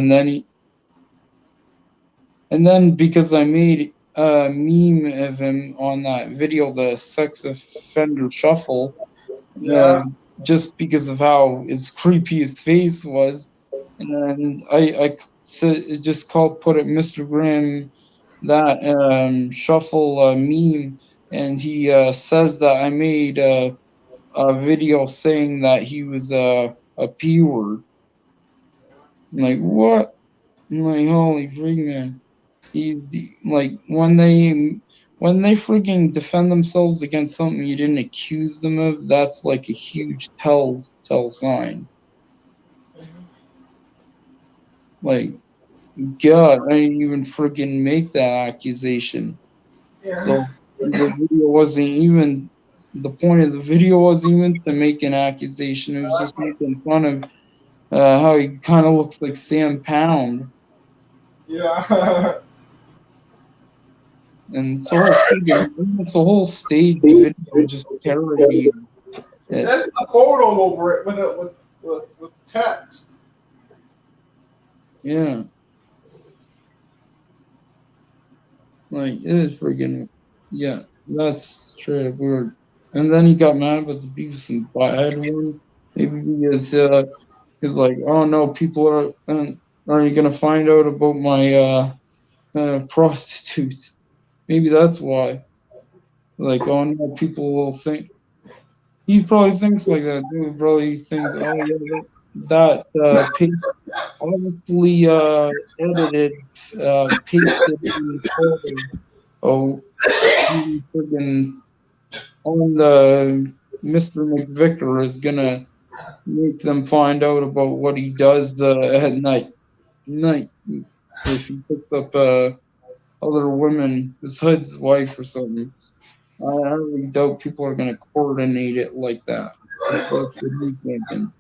And then because I made a meme of him on that video, the sex offender shuffle, Yeah. just because of how as creepy his face was, and I said just called put it Mr. Graham that shuffle meme, and he says that I made a video saying that he was a p word. I'm like what? I'm like holy frig man. Like when they freaking defend themselves against something you didn't accuse them of, that's like a huge tell sign. Like God, I didn't even freaking make that accusation. Yeah. So the video wasn't even the point of the video wasn't even to make an accusation. It was just making fun of how he kind of looks like Sam Pound, Yeah. and it's a whole stage video just parodying it. There's a photo over it with text. Yeah, like it is freaking yeah. That's straight up weird. And then he got mad about the Beavis and Butthead one. Maybe because he's like, oh no, people are you gonna find out about my prostitutes? Maybe that's why. Like, oh no, people will think. He probably thinks like that. Dude probably thinks, oh yeah, that page obviously edited, pasted in photo. Oh, he freaking on the Mr. McVicker is gonna make them find out about what he does at night if he picks up other women besides his wife or something. I really doubt people are gonna coordinate it like that. That's what he's thinking.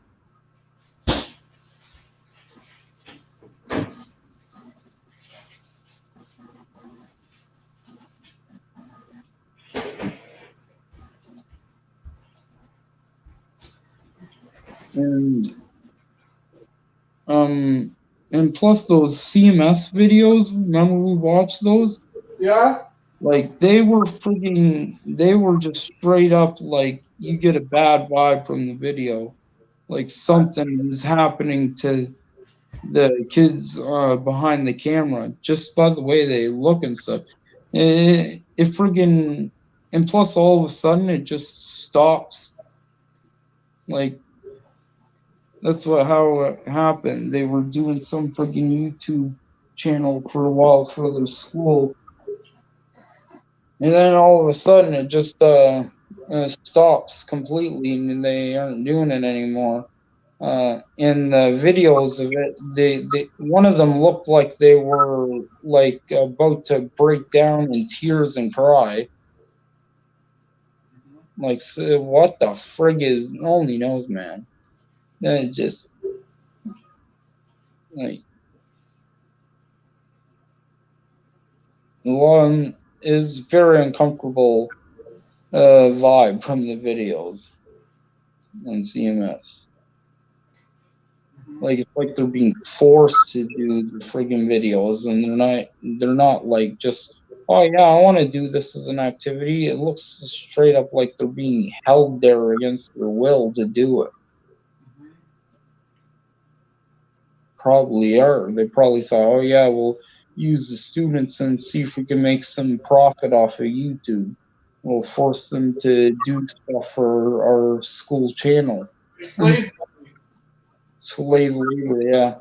And um and plus those CMS videos, remember we watched those? Yeah. Like they were just straight up like you get a bad vibe from the video. Like something is happening to the kids behind the camera just by the way they look and stuff. It friggin' and plus all of a sudden it just stops. Like that's how it happened. They were doing some friggin' YouTube channel for a while for their school, and then all of a sudden it just stops completely, and they aren't doing it anymore. In the videos of it, they one of them looked like they were like about to break down in tears and cry. Like, so what the frig is? Only knows, man. That just like one is very uncomfortable vibe from the videos on CMS. Like it's like they're being forced to do the friggin' videos, and they're not like just, oh yeah, I want to do this as an activity. It looks straight up like they're being held there against their will to do it. Probably are. They probably thought, oh yeah, we'll use the students and see if we can make some profit off of YouTube. We'll force them to do stuff for our school channel. Slave. Slave labor, yeah.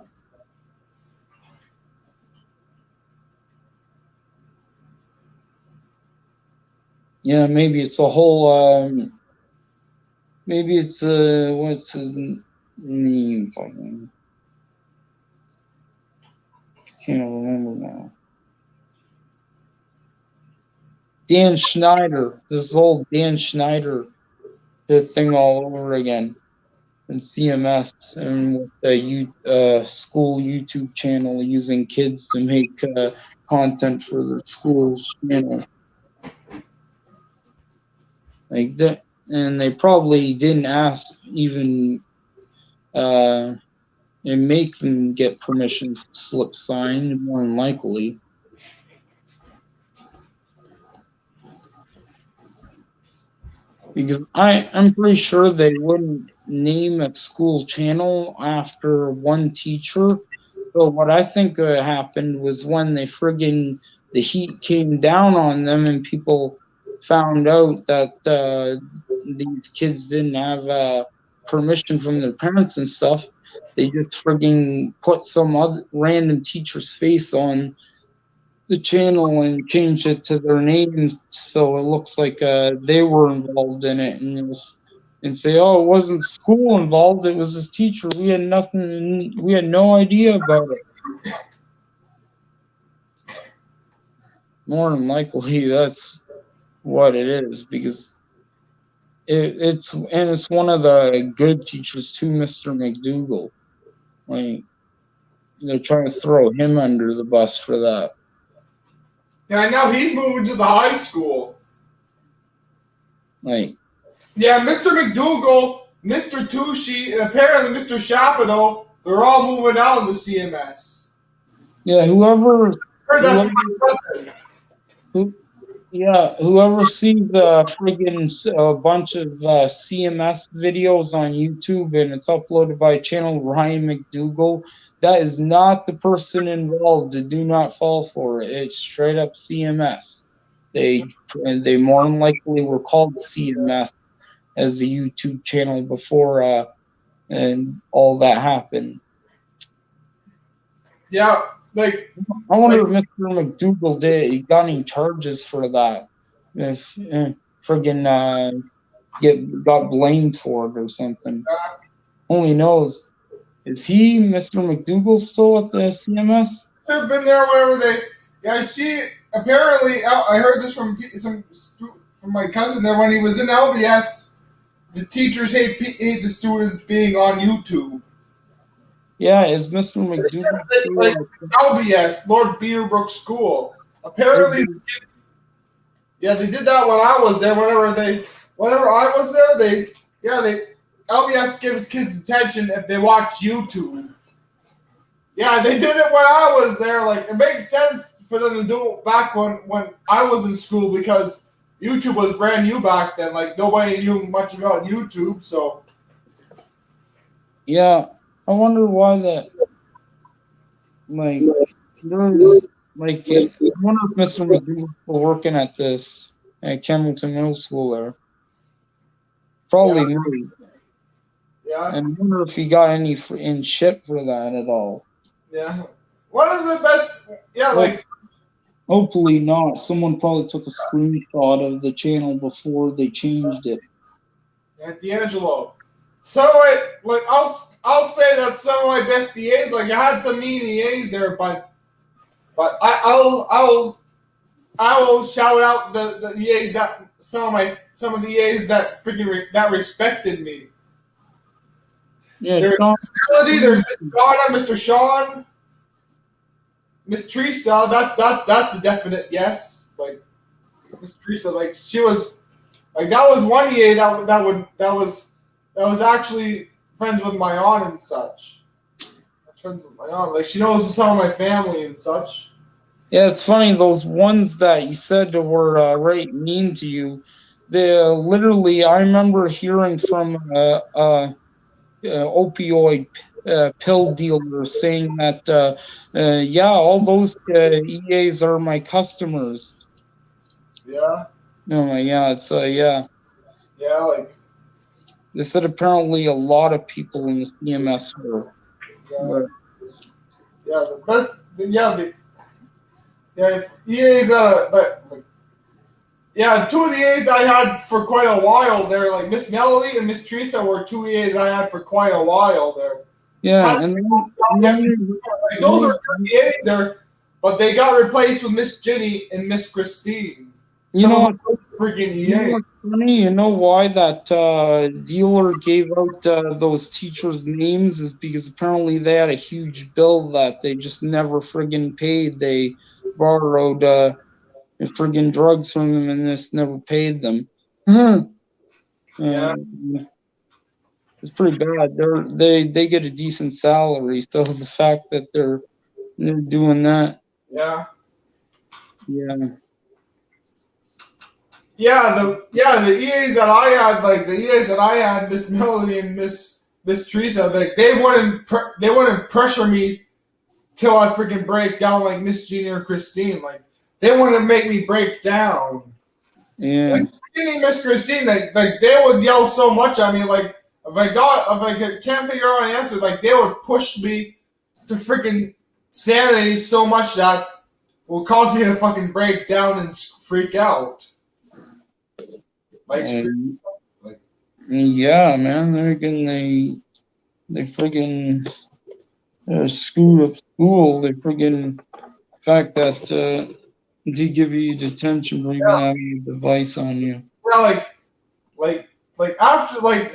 Yeah, maybe it's a whole maybe it's what's his name? Fucking can't remember now. Dan Schneider. This whole Dan Schneider thing all over again. And CMS and with the school YouTube channel using kids to make content for their school's channel. Like that, and they probably didn't ask even and make them get permission slip signed, more than likely. Because I'm pretty sure they wouldn't name a school channel after one teacher. So what I think happened was when the heat came down on them and people found out that these kids didn't have permission from their parents and stuff, they just put some other random teacher's face on the channel and change it to their name so it looks like they were involved in it, and say, oh, it wasn't school involved, it was this teacher. We had nothing. We had no idea about it. More than likely, that's what it is, because it's one of the good teachers too, Mr. McDougal. Like they're trying to throw him under the bus for that. Yeah, I know he's moving to the high school. Like, yeah, Mr. McDougal, Mr. Tucci, and apparently Mr. Chapino, they're all moving out of the CMS. Yeah, whoever sees a friggin' bunch of CMS videos on YouTube and it's uploaded by channel Ryan McDougal, that is not the person involved. Do not fall for it. It's straight up CMS. They more than likely were called CMS as a YouTube channel before and all that happened. Yeah, like I wonder if Mr. McDougal he got any charges for that. If friggin' got blamed for it or something. Only knows. Is he, Mr. McDougal, still at the CMS? They've been there whenever they. Yeah, apparently I heard this from my cousin there when he was in LBS. The teachers hate the students being on YouTube. Yeah, is Mr. McDougal like LBS, Lord Beerbrook School? Apparently, yeah, they did that when I was there. Whenever I was there, LBS gives kids attention if they watch YouTube. Yeah, they did it when I was there. Like, it makes sense for them to do it back when I was in school because YouTube was brand new back then. Like, nobody knew much about YouTube, so. Yeah, I wonder why that. Like, Like, I wonder if Mr. McGee was still working at this at Campbellton Middle School there. Probably not. Yeah. And I wonder if he got any in shit for that at all. Yeah. One of the best. Yeah, Well, like. hopefully not. Someone probably took a screenshot of the channel before they changed it. Yeah, Dangelo. So I'll say that some of my best EAs, like I had some mean EAs there, but I will shout out the EAs that some of the EAs that freaking that respected me. Yeah, There's Sean, Melody, there's Mr. Donna, Mr. Sean, Miss Teresa. That's a definite yes. Like Miss Teresa, like she was like that was one EA that was actually friends with my aunt and such. Friends with my aunt, like she knows some of my family and such. yeah, it's funny, those ones that you said were right mean to you. They literally, I remember hearing from opioid pill dealer saying that, yeah, all those EAs are my customers. Yeah. Oh, yeah, it's yeah. Yeah, like. They said apparently a lot of people in the CMS were. Yeah. Yeah, the best. EAs yeah, two of the EAs I had for quite a while there, like Miss Melody and Miss Teresa were two EAs I had for quite a while there. Yeah, Those are good EAs there, but they got replaced with Miss Jenny and Miss Christine. You know what? Freaking EA. You know what's funny? You know why that dealer gave out those teachers' names is because apparently they had a huge bill that they just never friggin' paid. They borrowed friggin' drugs from them and just never paid them. Yeah. It's pretty bad. They get a decent salary, so the fact that they're doing that. Yeah. Yeah. Yeah, the EAs that I had, like the EAs that I had, Miss Melody and Miss Teresa, like they wouldn't pressure me till I freaking break down like Miss Jeannie or Christine. Like they wouldn't make me break down. Yeah. Like Jeannie, Miss Christine, like they would yell so much at me. Like if I can't figure out an answer, like they would push me to freaking sanity so much that will cause me to fucking break down and freak out. Like, yeah, man, they friggin' screwed up school. They friggin' fact that they give you detention for even having a device on you. Yeah, like after like.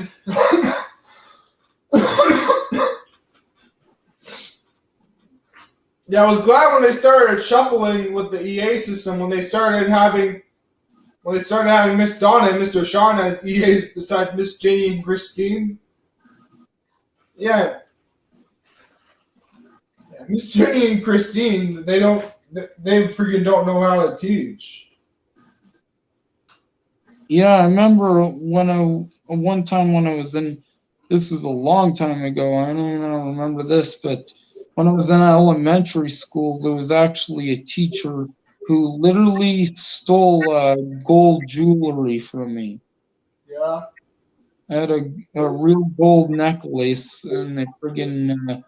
Yeah, I was glad when they started shuffling with the EA system. When they started having Miss Donna and Mr. Sean as EAs besides Miss Jenny and Christine. Yeah. Miss Jenny and Christine, they freaking don't know how to teach. Yeah, I remember one time when I was in, this was a long time ago, I don't even remember this, but when I was in elementary school, there was actually a teacher who literally stole gold jewelry from me. Yeah. I had a real gold necklace, and they friggin'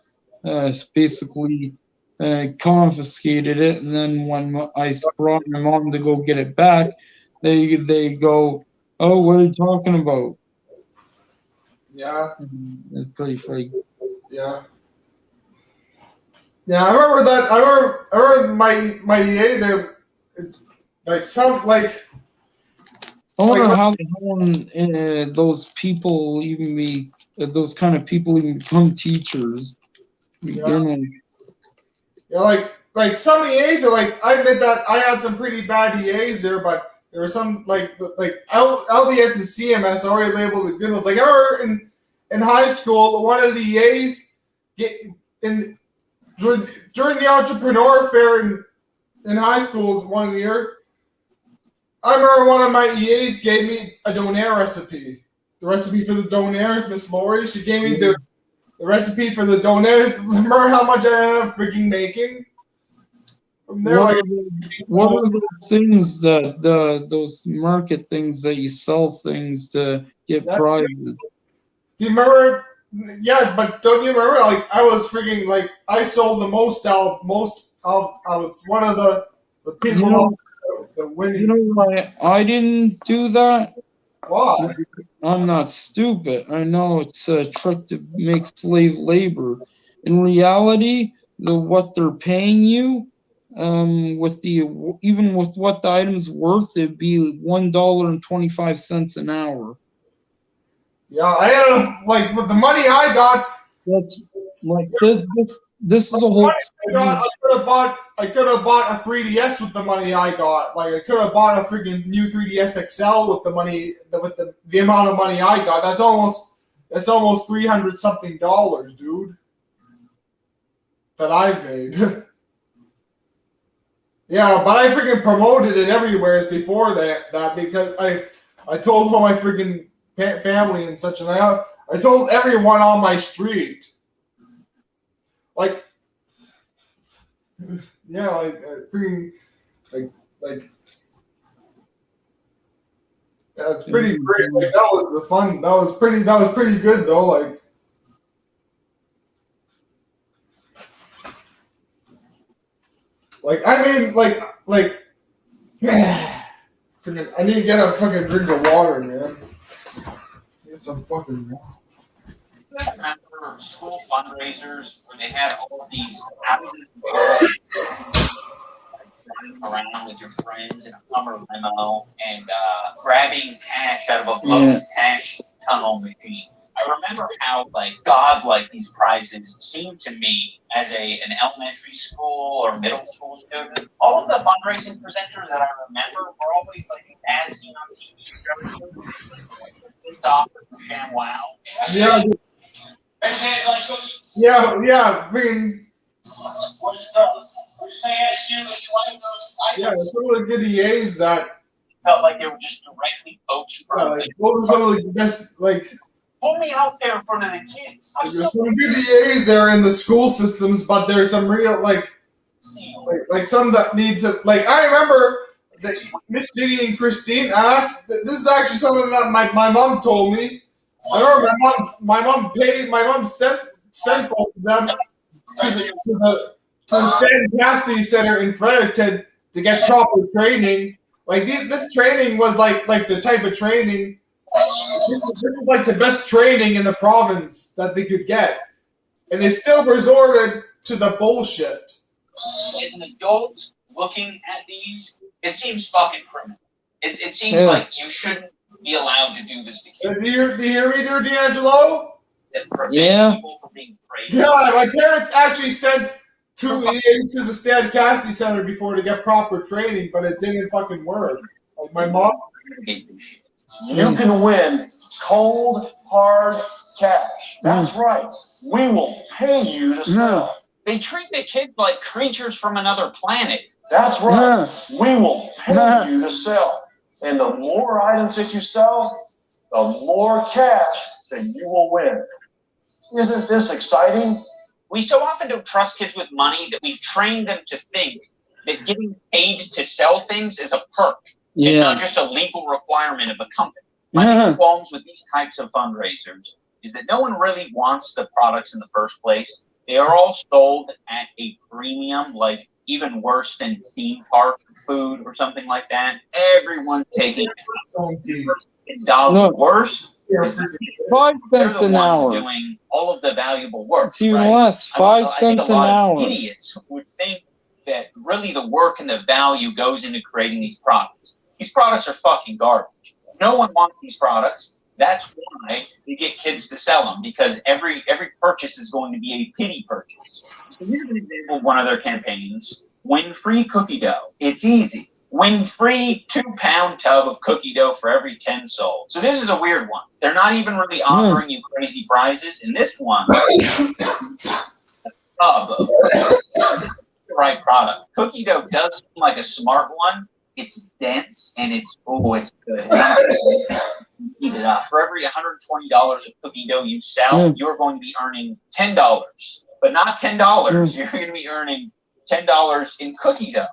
basically confiscated it. And then when I brought my mom to go get it back, they go, "Oh, what are you talking about?" Yeah. It's pretty freak. Yeah. Yeah, I remember that. I remember my EA there, like some like. I wonder how the hell those people even be those kind of people even become teachers. Yeah. Yeah, like some EAs are like, I admit that I had some pretty bad EAs there, but there were some like LBS and CMS already labeled the good ones. Like I remember in high school, one of the EAs during the entrepreneur fair in high school one year, I remember one of my EAs gave me a donair recipe. The recipe for the donairs, Miss Lori, she gave me the recipe for the donairs. Remember how much I ended up freaking making? They're like, What are those things that those market things that you sell things to get prizes? do you remember? Yeah, but don't you remember? Like, I was freaking like, I sold the most out of most of. I was one of the people the winning. You know why I didn't do that? Why? I'm not stupid. I know it's a trick to make slave labor. In reality, what they're paying you, with even with what the item's worth, it'd be $1.25 an hour. Yeah, I had like with the money I got. That's like this is a whole. I could have bought a 3DS with the money I got. Like I could have bought a freaking new 3DS XL with the money with the amount of money I got. That's almost $300 something, dude. That I've made. Yeah, but I freaking promoted it everywhere before that because I told all my freaking family and such, and I told everyone on my street. Like, yeah, like freaking, like, yeah, it's pretty great. Like that was the fun. That was pretty good though. Like I mean, like, I need to get a fucking drink of water, man. Get some fucking water. I remember school fundraisers where they had all of these running around with your friends in a Hummer limo and grabbing cash out of a floating cash tunnel machine. I remember how godlike these prizes seemed to me as an elementary school or middle school student. All of the fundraising presenters that I remember were always as seen on TV. Stop and wow. Yeah. Yeah. I mean, yeah, some of the good EAs that felt like they were just directly poached from. Those are some of the best pull me out there in front of the kids. There's some good EAs there in the school systems, but there's some real like some that need to I remember that Miss Ginny and Christine. This is actually something that my mom told me. I remember my mom sent both of them to the Stan Cassidy Center in Fredericton to get proper training. Like this training was like the type of training. This is like the best training in the province that they could get, and they still resorted to the bullshit. As an adult looking at these, it seems fucking criminal. It seems like you shouldn't be allowed to do this to kids. Do you hear me, there, Dangelo? Yeah. People from being crazy. Yeah, my parents actually sent 2 EAs to the Stan Cassidy Center before to get proper training, but it didn't fucking work. Like my mom. You can win cold, hard cash. That's right. We will pay you to sell. They treat the kids like creatures from another planet. That's right. We will pay you to sell. And the more items that you sell, the more cash that you will win. Isn't this exciting? We so often don't trust kids with money that we've trained them to think that getting paid to sell things is a perk. It's not just a legal requirement of a company. My qualms with these types of fundraisers is that no one really wants the products in the first place. They are all sold at a premium, like even worse than theme park food or something like that. Everyone's taking $1 worse. 5 cents an hour. Doing all of the valuable work. It's even less. 5 cents an hour. Idiots would think that really the work and the value goes into creating these products. These products are fucking garbage. No one wants these products. That's why they get kids to sell them, because every purchase is going to be a pity purchase. So here's an example of one of their campaigns. Win free cookie dough. It's easy. Win free 2-pound tub of cookie dough for every 10 sold. So this is a weird one. They're not even really offering you crazy prizes. In this one, a tub of the right product. Cookie dough does seem like a smart one. It's dense and it's good. Eat it up. For every $120 of cookie dough you sell, you're going to be earning $10. But not $10. You're going to be earning $10 in cookie dough.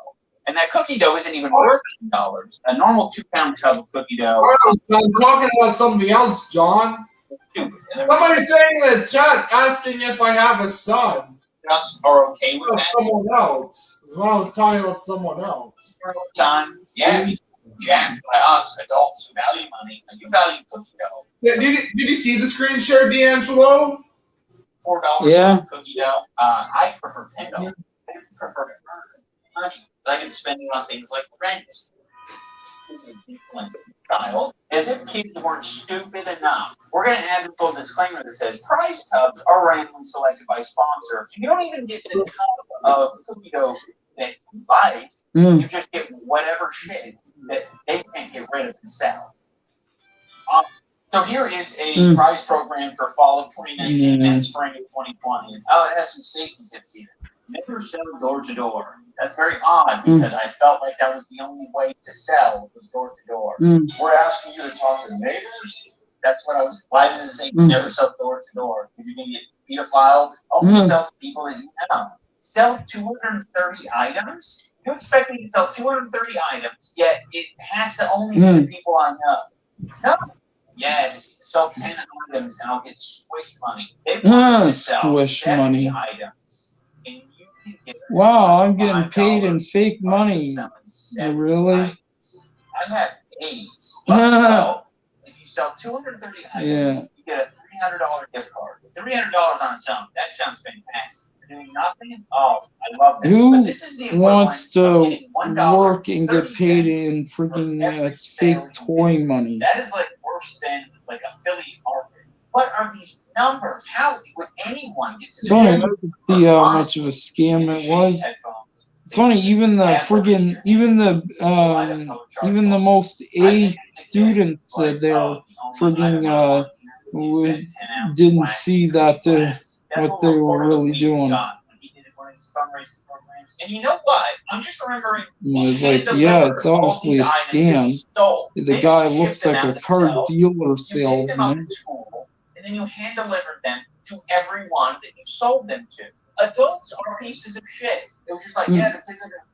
And that cookie dough isn't even worth $10. A normal 2-pound tub of cookie dough. I'm talking about something else, John. Somebody's saying in the chat asking if I have a son. Just are okay with that. Someone else. As well, I was talking about someone else. John, yeah, jacked by us adults who value money, and you value cookie dough. Yeah, did you see the screen share, D'Angelo? $4 Yeah. for cookie dough. I prefer $10. I prefer to earn money. I can spend it on things like rent. Child, as if kids weren't stupid enough. We're going to add this little disclaimer that says prize tubs are randomly selected by sponsor. So you don't even get the tub of cookie dough that you like. You just get whatever shit that they can't get rid of and sell. So here is a prize program for fall of 2019 and spring of 2020. Oh, it has some safety tips here. Never sell door to door. That's very odd because I felt like that was the only way to sell was door to door. We're asking you to talk to neighbors. That's what I was. Why does it say never sell door to door? Because you're going to get pedophiled. Only sell to people that you know. Sell 230 items? You expect me to sell 230 items, yet it has to only be the people I know. No. Yes, sell 10 items and I'll get squish money. They want to sell squish 70 money. items. And you can get Wow, I'm getting paid in fake money. Really? Items. I have AIDS. 12. If you sell 230 items, you get a $300 gift card. $300 on its own. That sounds fantastic. For doing nothing? Oh, I love that. Who but this is the wants to $1 work and get paid in freaking fake toy money? That is like worse than like affiliate marketing. What are these numbers? How would anyone get to It's funny, I could see how much of a scam it was. It's funny, even the friggin' even the most A students there friggin' didn't see that what they were really doing. And you know what? I'm just remembering. It's like, yeah, it's obviously a scam. The guy looks like a car dealer salesman. And then you hand delivered them to everyone that you sold them to. Adults are pieces of shit. It was just like, yeah, the kids are going to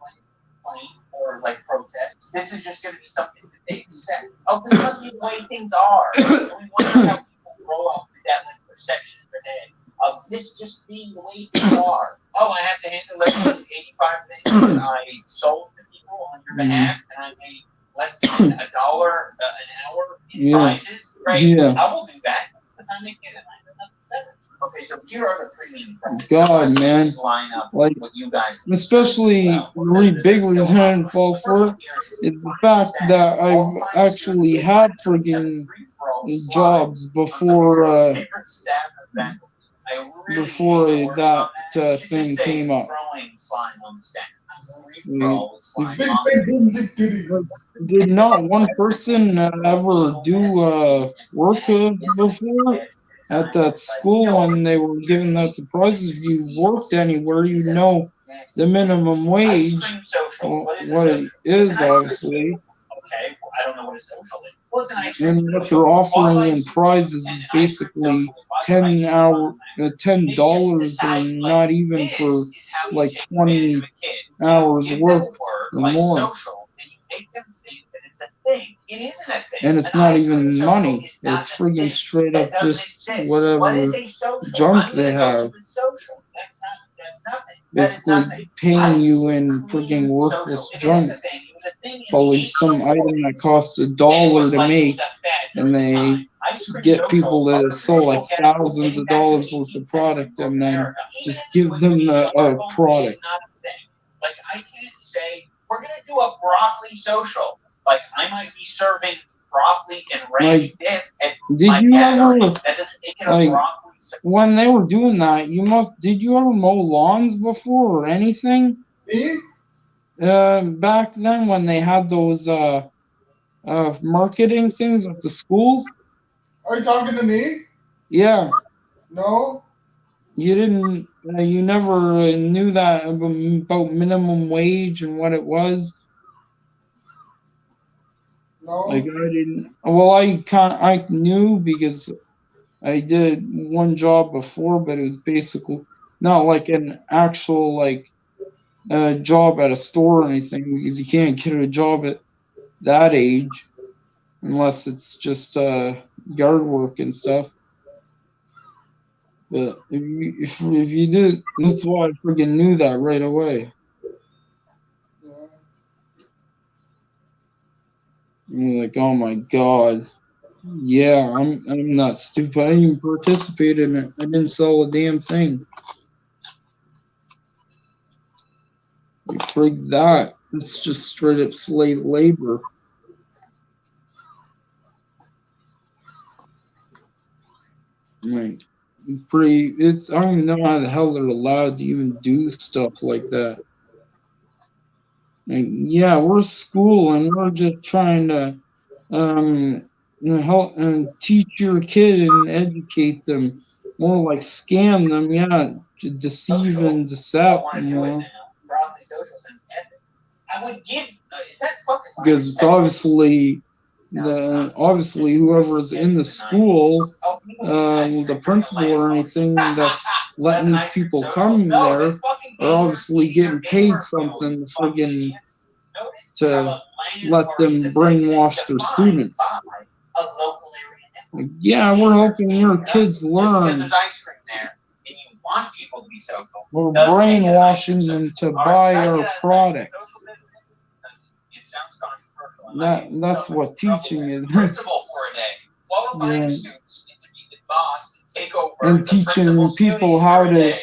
complain or like protest. This is just going to be something that they accept. Oh, this must be the way things are. And we wonder how people grow up with that like perception in their head of this just being the way things are. Oh, I have to hand deliver these 85 things that I sold to people on your behalf, and I made less than $1 an hour in prizes. Great, Yeah. I will do that. Because I make it and I know nothing better. Okay, so here are the premium prizes. God, so man. Line up Like, what you guys especially the really big reason I didn't fall for it is the fact that I've actually had friggin' jobs before that thing came up. Did not one person ever do work before at that school when they were giving out the prizes? If you worked anywhere, you know the minimum wage, what it is, obviously. Okay, well, I don't know what a social is. Well, it's an ice cream And what social. they're offering in prizes is basically $10 and not even for like 20 hours work or more. And it's not even money. It's friggin' straight up just whatever junk they have. Basically paying you in friggin' worthless junk. Probably some item that costs $1 to make, and they get people to sell like thousands of dollars worth of product and then just give them a product. Like, I can't say, we're going to do a broccoli social. Like, I might be serving broccoli and ranch dip at Did you ever, that doesn't make it a broccoli social. when they were doing that, did you ever mow lawns before or anything? Me? Back then when they had those marketing things at the schools? Are you talking to me? Yeah. No. You didn't, you never knew that about minimum wage and what it was? No. Like I didn't, well, I knew because I did one job before, but it was basically not like an actual like a job at a store or anything because you can't get a job at that age unless it's just yard work and stuff. But if you did, that's why I freaking knew that right away. I'm like, oh my god, yeah, I'm not stupid. I didn't even participate in it. I didn't sell a damn thing. Frig that. It's just straight up slave labor. Like, it's I don't even know how the hell they're allowed to even do stuff like that. Like, yeah, we're school and we're just trying to help and teach your kid and educate them. More like scam them, yeah, deceive and decept more. I would give. Is that fucking? Because it's obviously whoever's in the school, the principal or anything that's letting these people come there are obviously getting paid something friggin' to let them brainwash their students. Like, yeah, we're helping your kids learn. Just because there's ice cream there, and you want people to be social. We're brainwashing them to buy our products. That's what teaching is. Principal for a day, qualifying students into be the boss, take over, and teaching people how to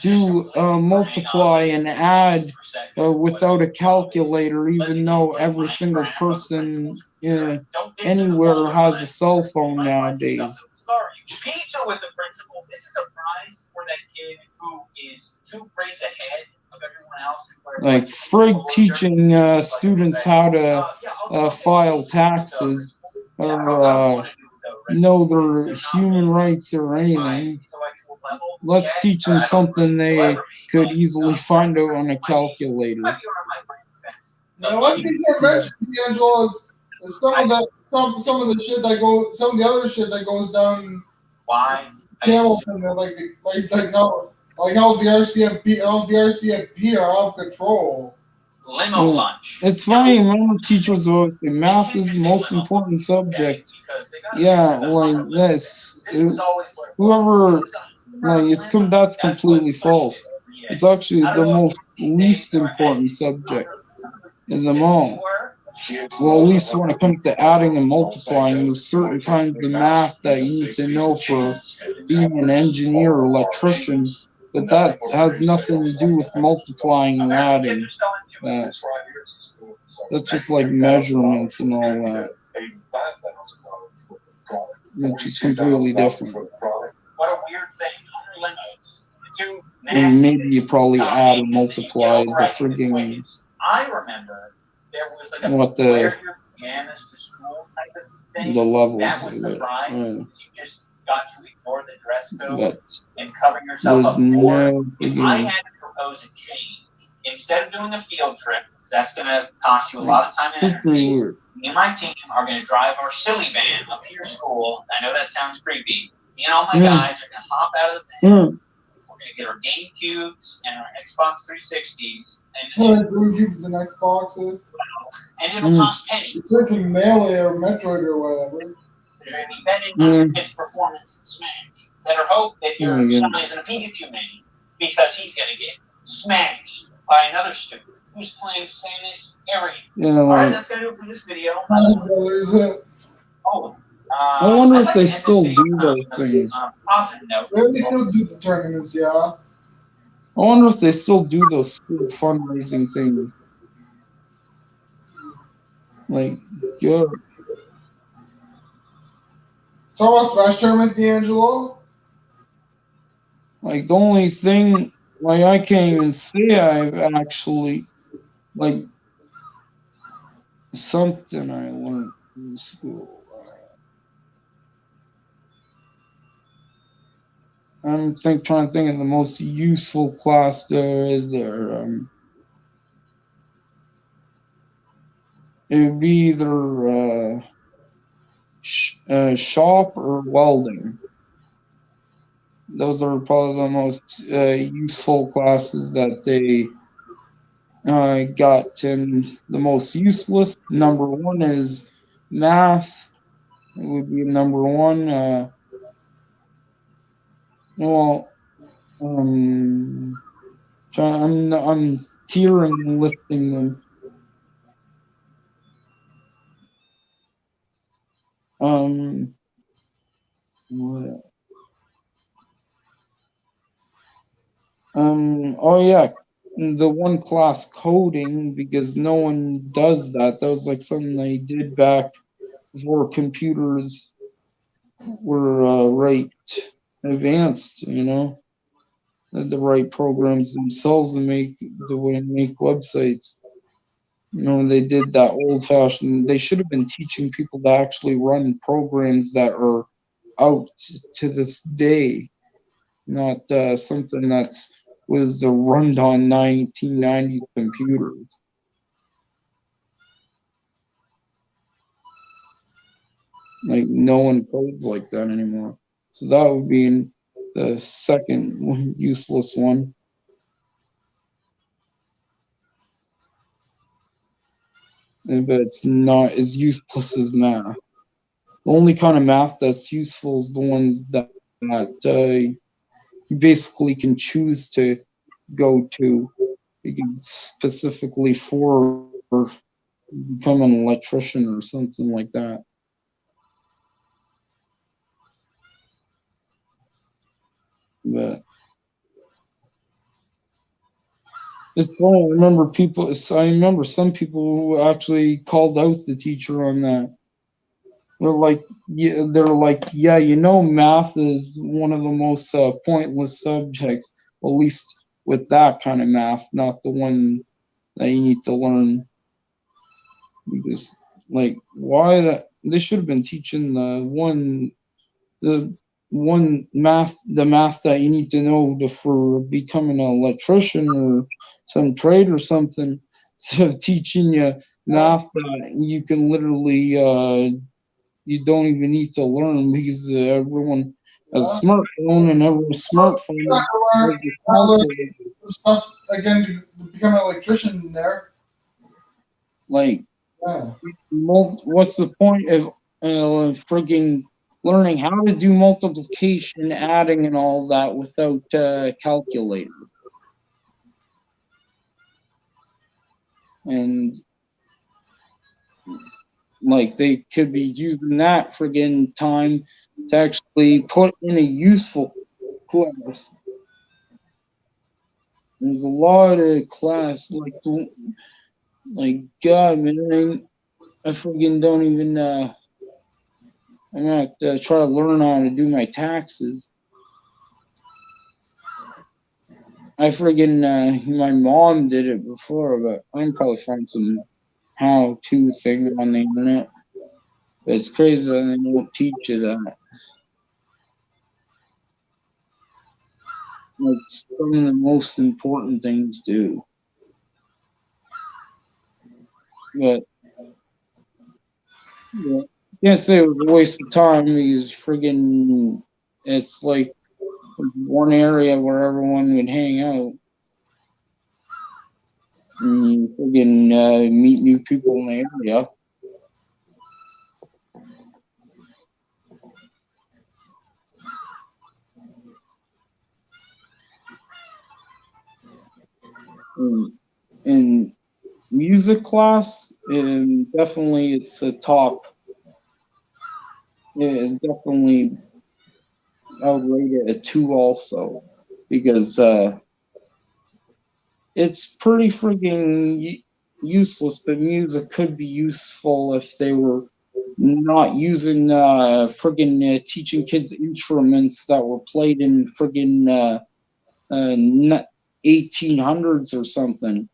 do multiply and add without a calculator, even though every single person anywhere has a cell phone nowadays. Pizza with the principal. This is a prize for that kid who is 2 grades ahead of everyone else. Like frig teaching students how to file taxes or know their human rights or anything. Let's teach them something they could easily find out on a calculator. Now, one thing I mentioned, Dangelo, is some of the shit that goes, some of the other shit that goes down. Why? Hamilton, like how the RCMP are off control. Limo lunch. It's funny. Remember, teachers always say math is the most important subject. Yeah, like this. Whoever, like that's completely false. It's actually the most least important subject in them all. Well, at least when it comes to adding and multiplying, there's certain kinds of math that you need to know for being an engineer or electrician, but that has nothing to do with multiplying and adding. That's just like measurements and all that, which is completely different. What a weird thing. And maybe you probably add and multiply the frigging. I remember there was like what the pajamas to school type of thing. The levels that was of the it. prize. You just got to ignore the dress code But and cover yourself there's up more. no I had to propose a change. Instead of doing a field trip, because that's going to cost you a lot of time and it's pretty energy, weird. me and my team are going to drive our silly van up to your school. I know that sounds creepy. Me and all my guys are going to hop out of the van. We're going to get our GameCubes and our Xbox 360s. And GameCubes and Xboxes. And it'll cost pennies. It's like Melee or Metroid or whatever. They're going to be betting on its performance in Smash. Better hope that your son isn't a Pikachu man, because he's going to get smashed by another student who's playing Samus Aran. Alright, that's going to do it for this video. I wonder if they still do those things. They still do the tournaments, yeah. I wonder if they still do those school fundraising things. Like, good. Talk about Smash tournaments, Dangelo. Like, the only thing, like, I can't even say I've actually, like, something I learned in school. I'm trying to think of the most useful class there is there. It would be either shop or welding. Those are probably the most useful classes that they got in the most useless. Number one is math. It would be number one. Well, um, I'm tiering listing them. Um, what oh yeah, the one class coding, because no one does that. That was like something they did back before computers were right advanced, the right programs themselves to make websites. They did that old fashioned. They should have been teaching people to actually run programs that are out to this day, not something that's was run on 1990s computers. Like no one codes like that anymore. So that would be the second useless one. But it's not as useless as math. The only kind of math that's useful is the ones that you basically can choose to go to, specifically for become an electrician or something like that. But it's funny. I remember some people who actually called out the teacher on that. Yeah, math is one of the most pointless subjects. Well, at least with that kind of math, not the one that you need to learn. Because, like, why that they should have been teaching the the math that you need to know for becoming an electrician or some trade or something. Instead of teaching you math that you can literally you don't even need to learn, because everyone has a smartphone, and every smartphone has a calculator. Stuff again to become an electrician there. Like, Yeah. what's the point of frigging learning how to do multiplication, adding, and all that without a calculator? And like they could be using that friggin' time to actually put in a useful class. There's a lot of class like God, man, I friggin' don't even I'm gonna have to try to learn how to do my taxes. I friggin' my mom did it before, but I can probably find some how-to thing on the internet. But it's crazy that they won't teach you that. Like some of the most important things do. But yeah, can't say it was a waste of time, because friggin' it's like one area where everyone would hang out. And you friggin' meet new people in the area. In music class, and definitely it's a top. It definitely, I would rate it a 2 also, because it's pretty friggin' useless, but music could be useful if they were not using friggin' teaching kids instruments that were played in friggin' 1800s or something.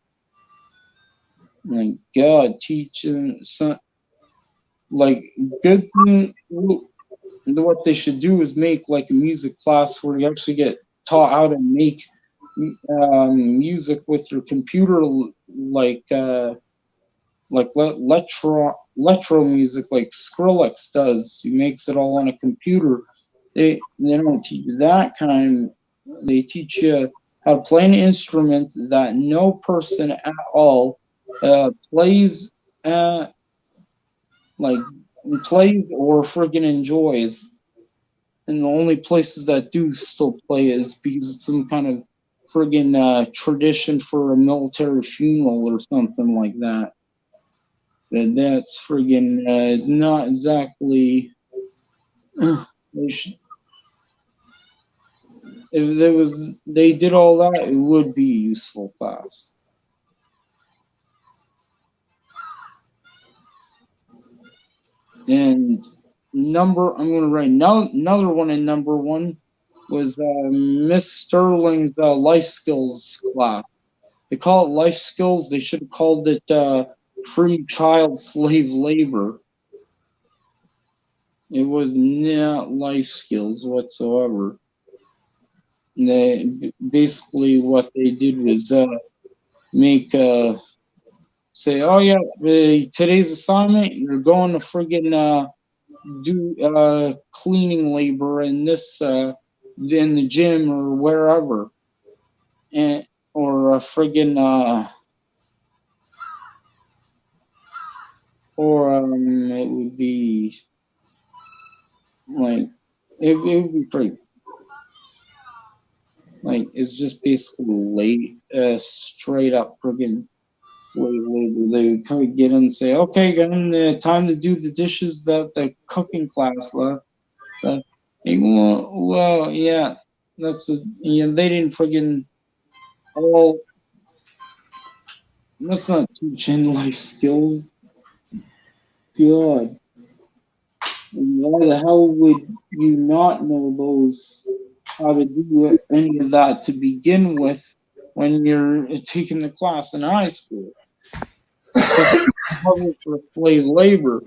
Like God, teaching some like good thing. What they should do is make like a music class where you actually get taught how to make music with your computer, like electro music, like Skrillex does. He makes it all on a computer. They don't teach you that kind. They teach you how to play an instrument that no person at all plays, like plays or friggin' enjoys. And the only places that do still play it is because it's some kind of friggin' tradition for a military funeral or something like that. And that's friggin' not exactly. If there was, they did all that, it would be a useful class. And I'm going to write another one in number one was Miss Sterling's life skills class. They call it life skills. They should have called it free child slave labor. It was not life skills whatsoever. They basically what they did was make say, oh yeah, today's assignment, you're going to friggin' do cleaning labor in this in the gym or wherever, and or friggin' it would be like it would be pretty like it's just basically straight up friggin' slave labor. They would kind of get in and say, okay, time to do the dishes that the cooking class left. So, well, yeah, they didn't friggin' all, that's not teaching life skills. God. Why the hell would you not know how to do any of that to begin with when you're taking the class in high school? For slave labor.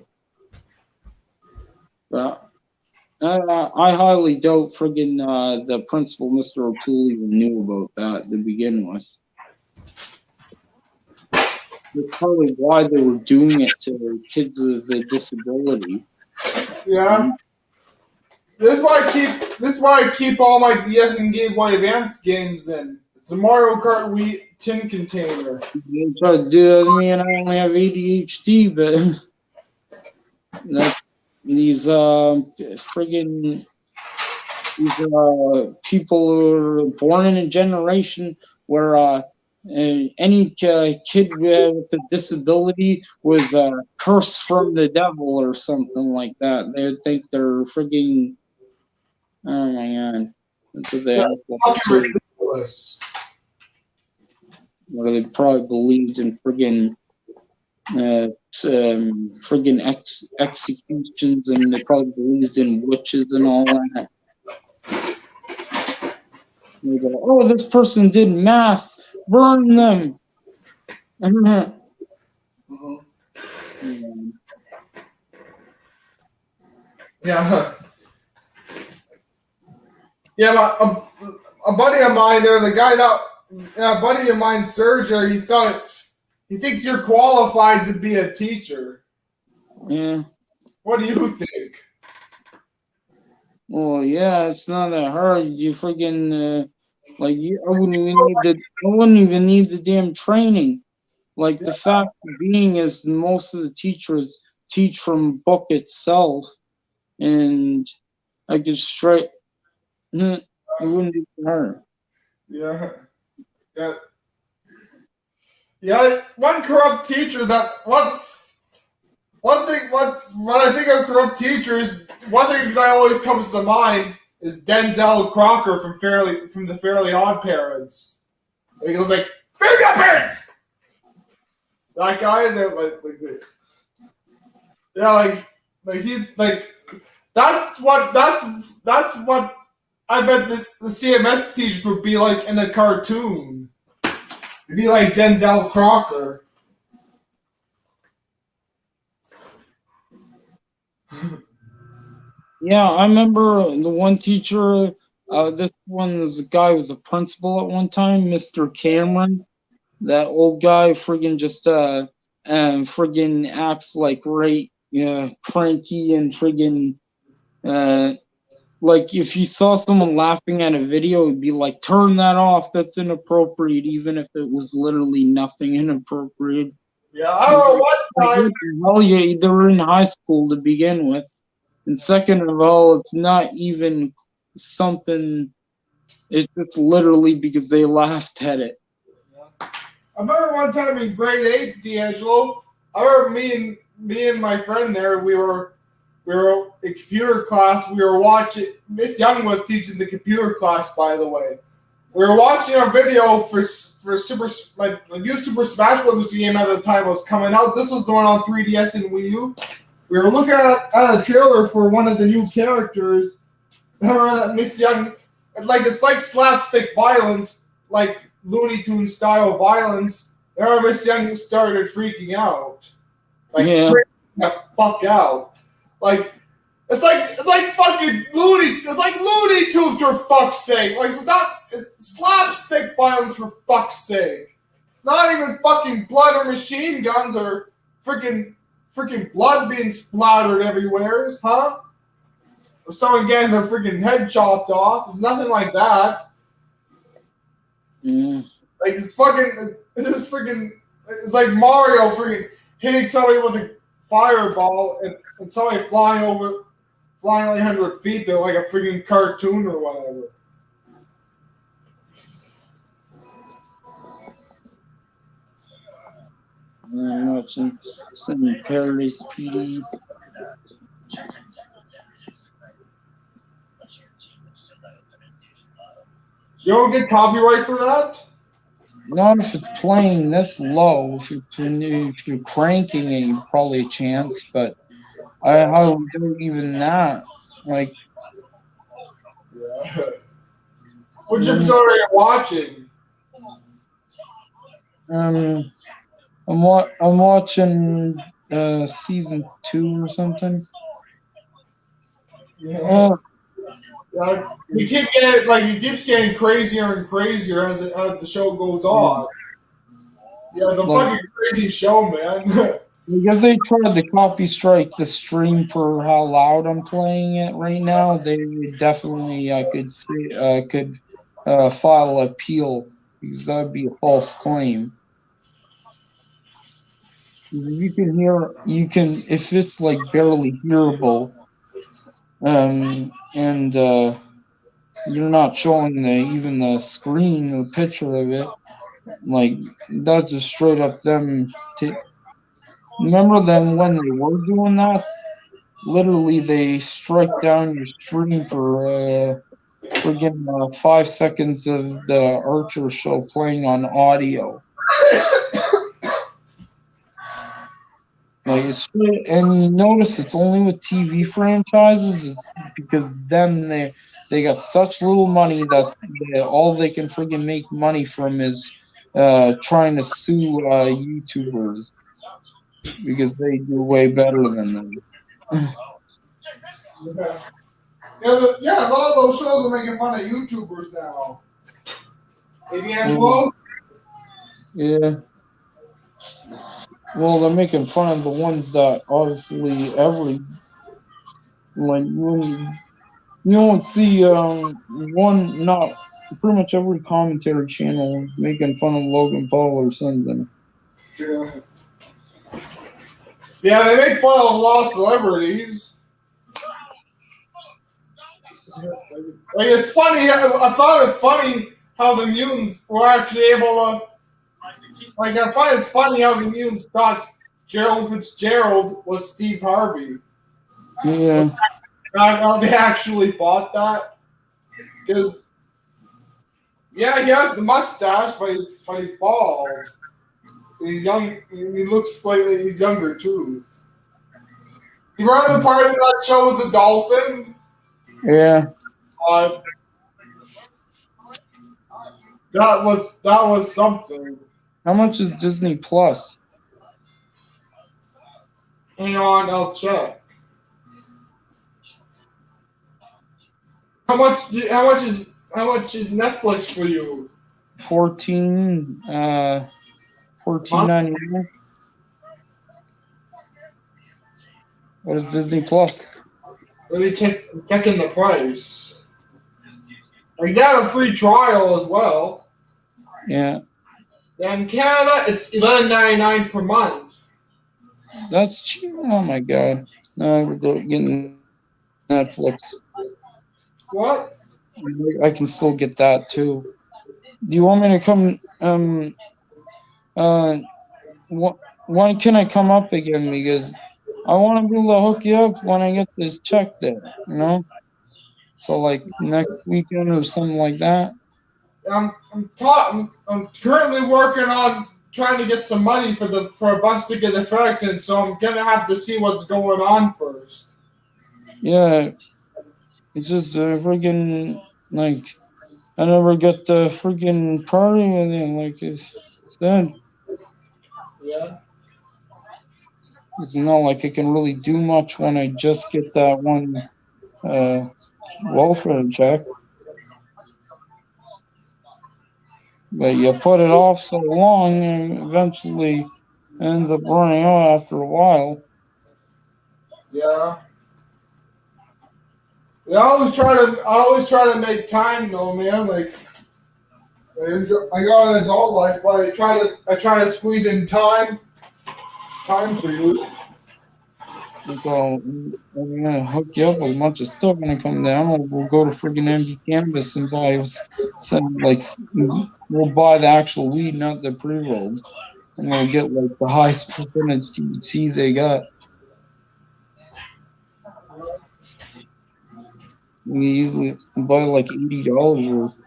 But I highly doubt friggin' the principal, Mr. O'Toole, even knew about that to begin with. That's probably why they were doing it to kids with a disability. Yeah. This is why I keep all my DS and Game Boy Advance games in. It's a Mario Kart Wii tin container. You try to do that to me, and I only have ADHD, but these friggin' people who are born in a generation where any kid with a disability was cursed from the devil or something like that. They would think they're friggin'. Oh my god. That's what they Fucking ridiculous. Or they probably believed in friggin' executions, and they probably believed in witches and all that. They go, oh, this person did math, burn them. Yeah. Yeah, but a buddy of mine there, a buddy of mine, Sergio, he thinks you're qualified to be a teacher. Yeah. What do you think? Well, yeah, it's not that hard. You friggin' I wouldn't even need the damn training. Like the fact being is most of the teachers teach from book itself, and I could straight. It wouldn't be hard. Yeah. Yeah. One corrupt teacher what I think of corrupt teachers, one thing that always comes to mind is Dangelo Crocker from the Fairly Odd Parents. He goes like, "Fairly Odd Parents." That guy, he's like, that's what I bet the CMS teachers would be like in a cartoon. It'd be like Denzel Crocker. Yeah, I remember the one teacher. This guy was a principal at one time, Mr. Cameron. That old guy friggin' just friggin' acts like cranky and friggin' like if you saw someone laughing at a video, it'd be like, turn that off. That's inappropriate, even if it was literally nothing inappropriate. Yeah, I don't know what Like, time. what the hell? They're in high school to begin with, and second of all, it's not even something. It's just literally because they laughed at it. I remember one time in grade 8, D'Angelo. I remember me and my friend there. We were in computer class. We were watching. Miss Young was teaching the computer class, by the way. We were watching a video for Super, like the new Super Smash Brothers game at the time was coming out. This was the one on 3DS and Wii U. We were looking at a trailer for one of the new characters. Remember that Miss Young, it's like slapstick violence, like Looney Tunes style violence. Remember Miss Young started freaking out, Yeah. freaking the fuck out. Like it's like fucking it's like Looney Tunes for fuck's sake. Like it's slapstick violence for fuck's sake. It's not even fucking blood or machine guns or freaking blood being splattered everywhere, huh? Or someone getting their freaking head chopped off. It's nothing like that. Mm. Like it's like Mario freaking hitting somebody with a fireball and somebody flying like 100 feet. They're like a freaking cartoon or whatever. I'm watching some Paradise PD. You don't get copyright for that? Not if it's playing this low. If you're cranking it, you probably a chance. But how do we do even that? Like, Yeah. Which episode are you watching? I'm watching season 2 or something. Yeah. It keeps getting crazier and crazier as the show goes on. Yeah, it's a fucking crazy show, man. Because they tried to copy strike the stream for how loud I'm playing it right now, they definitely could file appeal because that'd be a false claim. You can if it's like barely hearable, and you're not showing even the screen or picture of it, like that's just straight up them. Remember them when they were doing that? Literally, they strike down your stream for friggin' 5 seconds of the Archer show playing on audio. Like and you notice it's only with TV franchises. It's because then they got such little money that all they can friggin' make money from is trying to sue YouTubers because they do way better than them. Yeah, a lot of those shows are making fun of YouTubers now. Hey, D'Angelo? Yeah. Well, they're making fun of the ones that obviously you don't see pretty much every commentary channel is making fun of Logan Paul or something. Yeah. Yeah, they make fun of a lot of celebrities. Like it's funny. I found it funny how the mutants were actually able to. Like I find it's funny how the mutants thought Gerald Fitzgerald was Steve Harvey. Yeah. How they actually bought that because yeah, he has the mustache, but he's bald. He's young. He looks slightly. He's younger too. You remember the part of that show with the dolphin? Yeah. That was something. How much is Disney Plus? Hang on, I'll check. How much is Netflix for you? $14.99. What is Disney Plus? Let me check in the price. I got a free trial as well. Yeah, And in Canada, it's $11.99 per month. that's cheap. Oh my god. No, we're getting Netflix. What? I can still get that too. Do you want me to come? When can I come up again? Because I want to be able to hook you up when I get this check there. You know, so like next weekend or something like that. I'm currently working on trying to get some money for a bus ticket effect, and so I'm gonna have to see what's going on first. Yeah, it's just friggin' like I never got the friggin' party with him. Like it's sad. Yeah. It's not like I can really do much when I just get that one welfare check. But you put it off so long, and eventually ends up running out after a while. Yeah. Yeah, I always try to make time though, man. Like I got an adult life, but I try to squeeze in time for you. So I'm gonna hook you up with a bunch of stuff when I come down. We'll go to friggin' MD Cannabis and buy some like we'll buy the actual weed, not the pre-rolls, and we'll get like the highest percentage THC they got. We easily buy like $80 worth.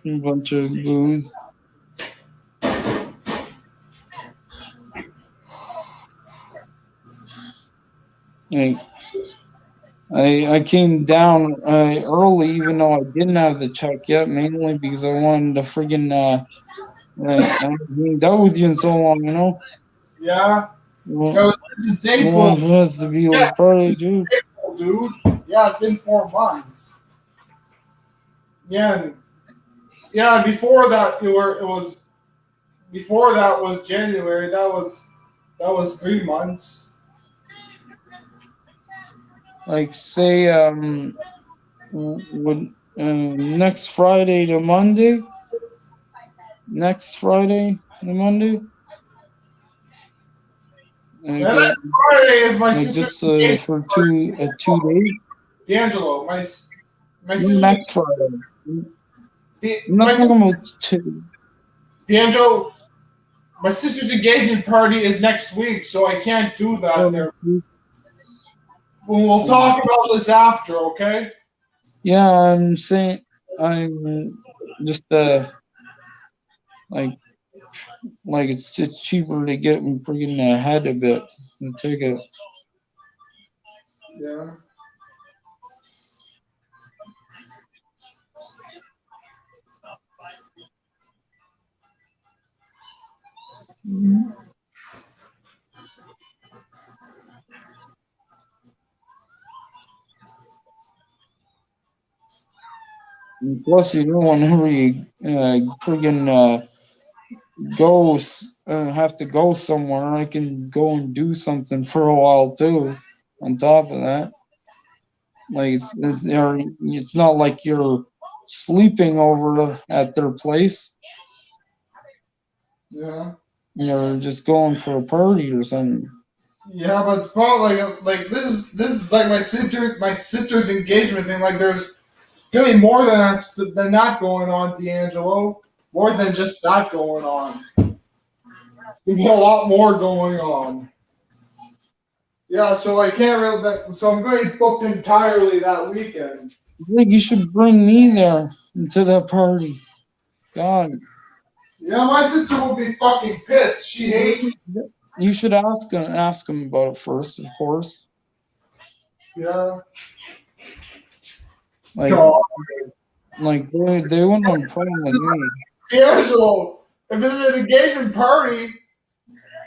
A bunch of booze. Like, I came down early, even though I didn't have the check yet, mainly because I wanted to friggin' I haven't out with you in so long, you know. Yeah. Well, No, this is I April. want us to be able Yeah, to party, dude. April, dude. Yeah, it's been 4 months. Yeah. Yeah. Before that, Before that was January. That was 3 months. Like, say, would next Friday to Monday. Next Friday to Monday. Yeah, next Friday is my Like sister's just engagement for party. 2 days. D'Angelo, my sister's Next Friday. I'm my not sister, talking about 2. D'Angelo, my sister's engagement party is next week, so I can't do that there. We'll talk about this after, okay? Yeah, I'm saying I'm just like it's cheaper to get me freaking ahead of it and take it. Yeah. And plus, you know, whenever you friggin' have to go somewhere, I can go and do something for a while too. On top of that, like it's not like you're sleeping over at their place. Yeah. You're just going for a party or something. Yeah, but it's probably like this is like my sister's engagement thing. Like there's gonna be more than that going on, D'Angelo. More than just that going on. There's a lot more going on. Yeah, so I can't really. So I'm going to be booked entirely that weekend. I think you should bring me there to that party. God, Yeah, my sister will be fucking pissed. She hates. you should ask him about it first, of course. Yeah. Like, God. like they wouldn't have a problem with me. D'Angelo, if it's an engagement party,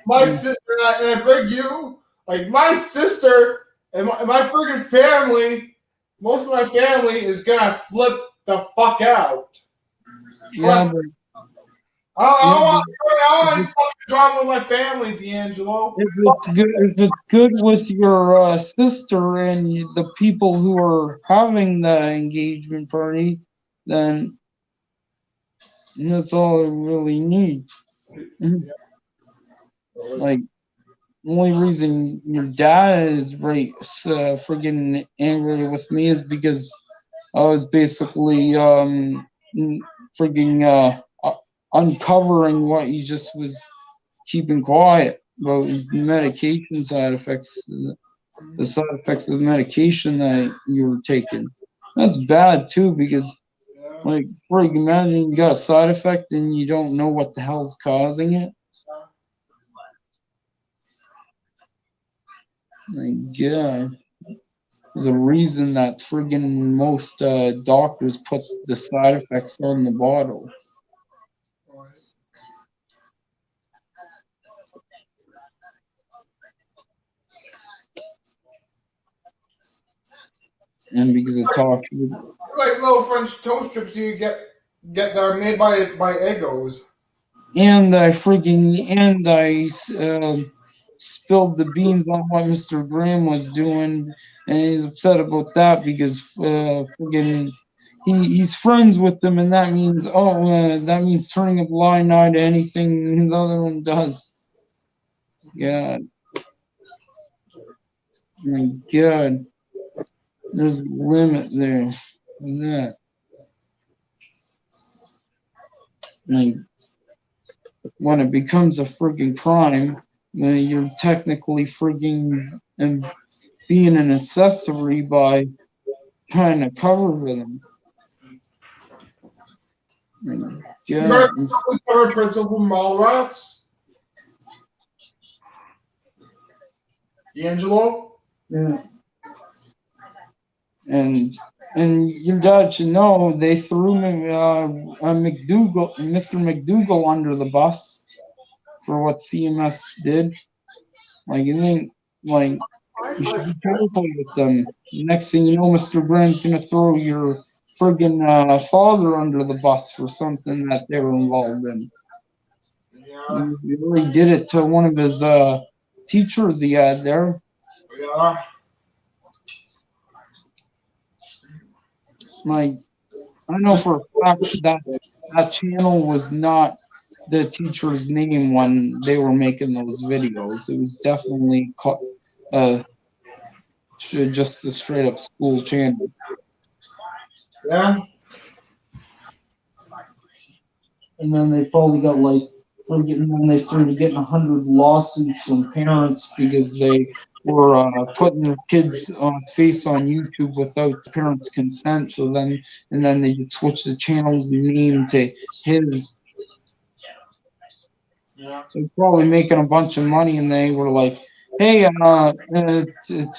my sister and I bring you, like my sister and my freaking family, most of my family is gonna flip the fuck out. Yeah, Trust me. I want to fucking drama with my family, Dangelo. If it's good with your sister and the people who are having the engagement party, then that's all I really need. Like, the only reason your dad is friggin' angry with me is because I was basically friggin' uncovering what he just was keeping quiet about his medication side effects, the side effects of the medication that you were taking. That's bad too, because like, frig, imagine you got a side effect and you don't know what the hell's causing it. Like, yeah, there's a reason that friggin' most doctors put the side effects on the bottle. And because it talks, Like little French toast strips you get that are made by Eggos. and I spilled the beans on what Mr. Graham was doing, and he's upset about that because friggin' he's friends with them, and that means that means turning a blind eye to anything the other one does. Yeah, my God, there's a limit there. In that, like, when it becomes a friggin' crime, then you're technically friggin' being an accessory by trying to cover them. Yeah. Cover Principal Mallrats. D'Angelo. Yeah. And your dad should know they threw Mr. McDougal under the bus for what CMS did. Like, you think, like, you should be careful with them. Next thing you know, Mr. Graham's gonna throw your friggin' father under the bus for something that they were involved in. Yeah. He really did it to one of his teachers he had there. Yeah. Like, I know for a fact that that channel was not the teacher's name when they were making those videos. It was definitely just a straight up school channel. Yeah. And then they probably got like, and then they started getting 100 lawsuits from parents because they were putting their kids' face on YouTube without the parents' consent. So then, and then they switched the channel's name to his. Yeah. So they're probably making a bunch of money, and they were like, "Hey, to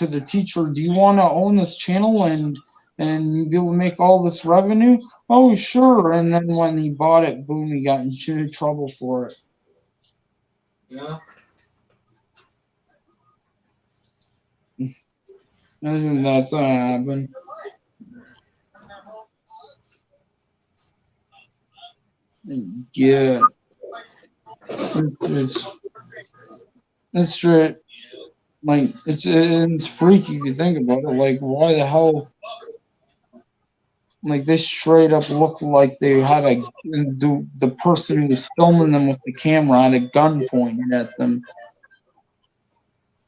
the teacher, do you want to own this channel and be able to make all this revenue?" "Oh, sure." And then when he bought it, boom, he got into trouble for it. Yeah. I think that's what happened. Yeah. It's straight. Like, it's freaky if you think about it. Like, why the hell? Like, they straight up looked like they had the person who was filming them with the camera had a gun pointed at them.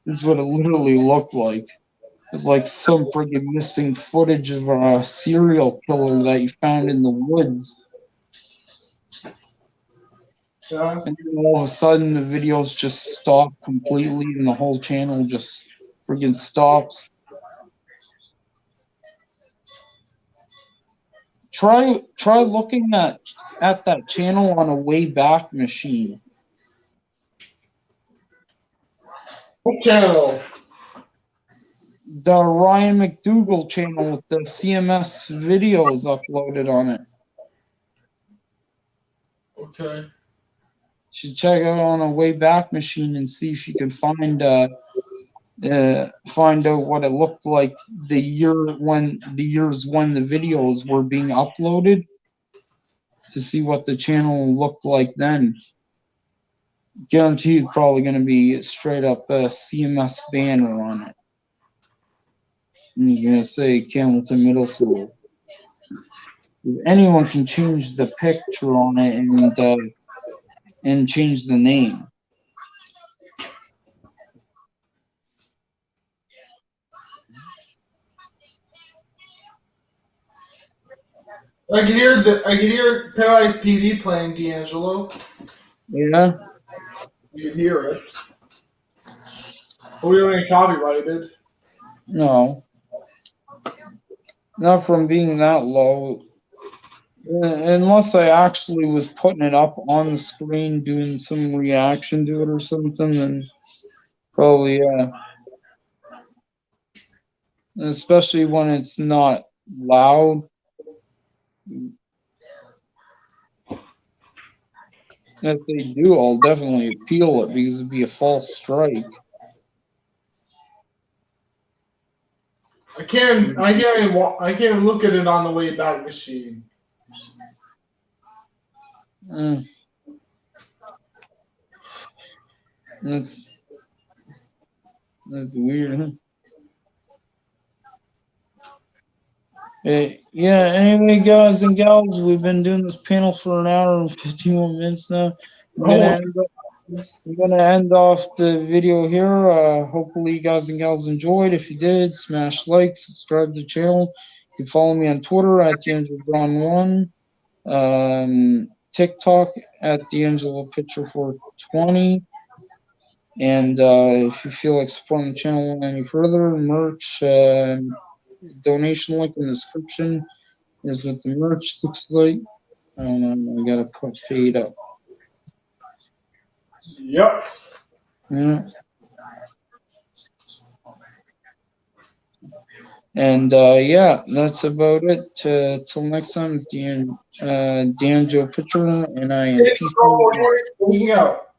That's what it literally looked like. It's like some friggin' missing footage of a serial killer that you found in the woods. Yeah. And then all of a sudden, the videos just stop completely, and the whole channel just friggin' stops. Try looking at that channel on a Wayback Machine. What channel? The Ryan McDougal channel with the CMS videos uploaded on it. Okay. You should check out on a Wayback Machine and see if you can find out what it looked like the years when the videos were being uploaded. to see what the channel looked like then. Guaranteed probably going to be straight up a CMS banner on it. And he's going to say Hamilton Middle School. If anyone can change the picture on it and change the name. I can hear Paradise PD playing, D'Angelo. Yeah. You can hear it. But we don't ain't copyrighted. No. Not from being that low. Unless I actually was putting it up on the screen, doing some reaction to it or something, then probably, yeah. Especially when it's not loud. If they do, I'll definitely appeal it because it'd be a false strike. I can't even look at it on the way back machine. That's weird, huh? Yeah, anyway, guys and gals, we've been doing this panel for an hour and 51 minutes now. I'm gonna end off the video here. Hopefully you guys and gals enjoyed. If you did, smash like, subscribe to the channel. You can follow me on Twitter at DangeloBron1, TikTok at DangeloPitcher420. And if you feel like supporting the channel any further, merch, donation link in the description is what the merch looks like. I gotta put paid up. Yep. Yeah. And yeah, that's about it. Till next time, it's Dangelo Pitcher, and I am peace out. Out.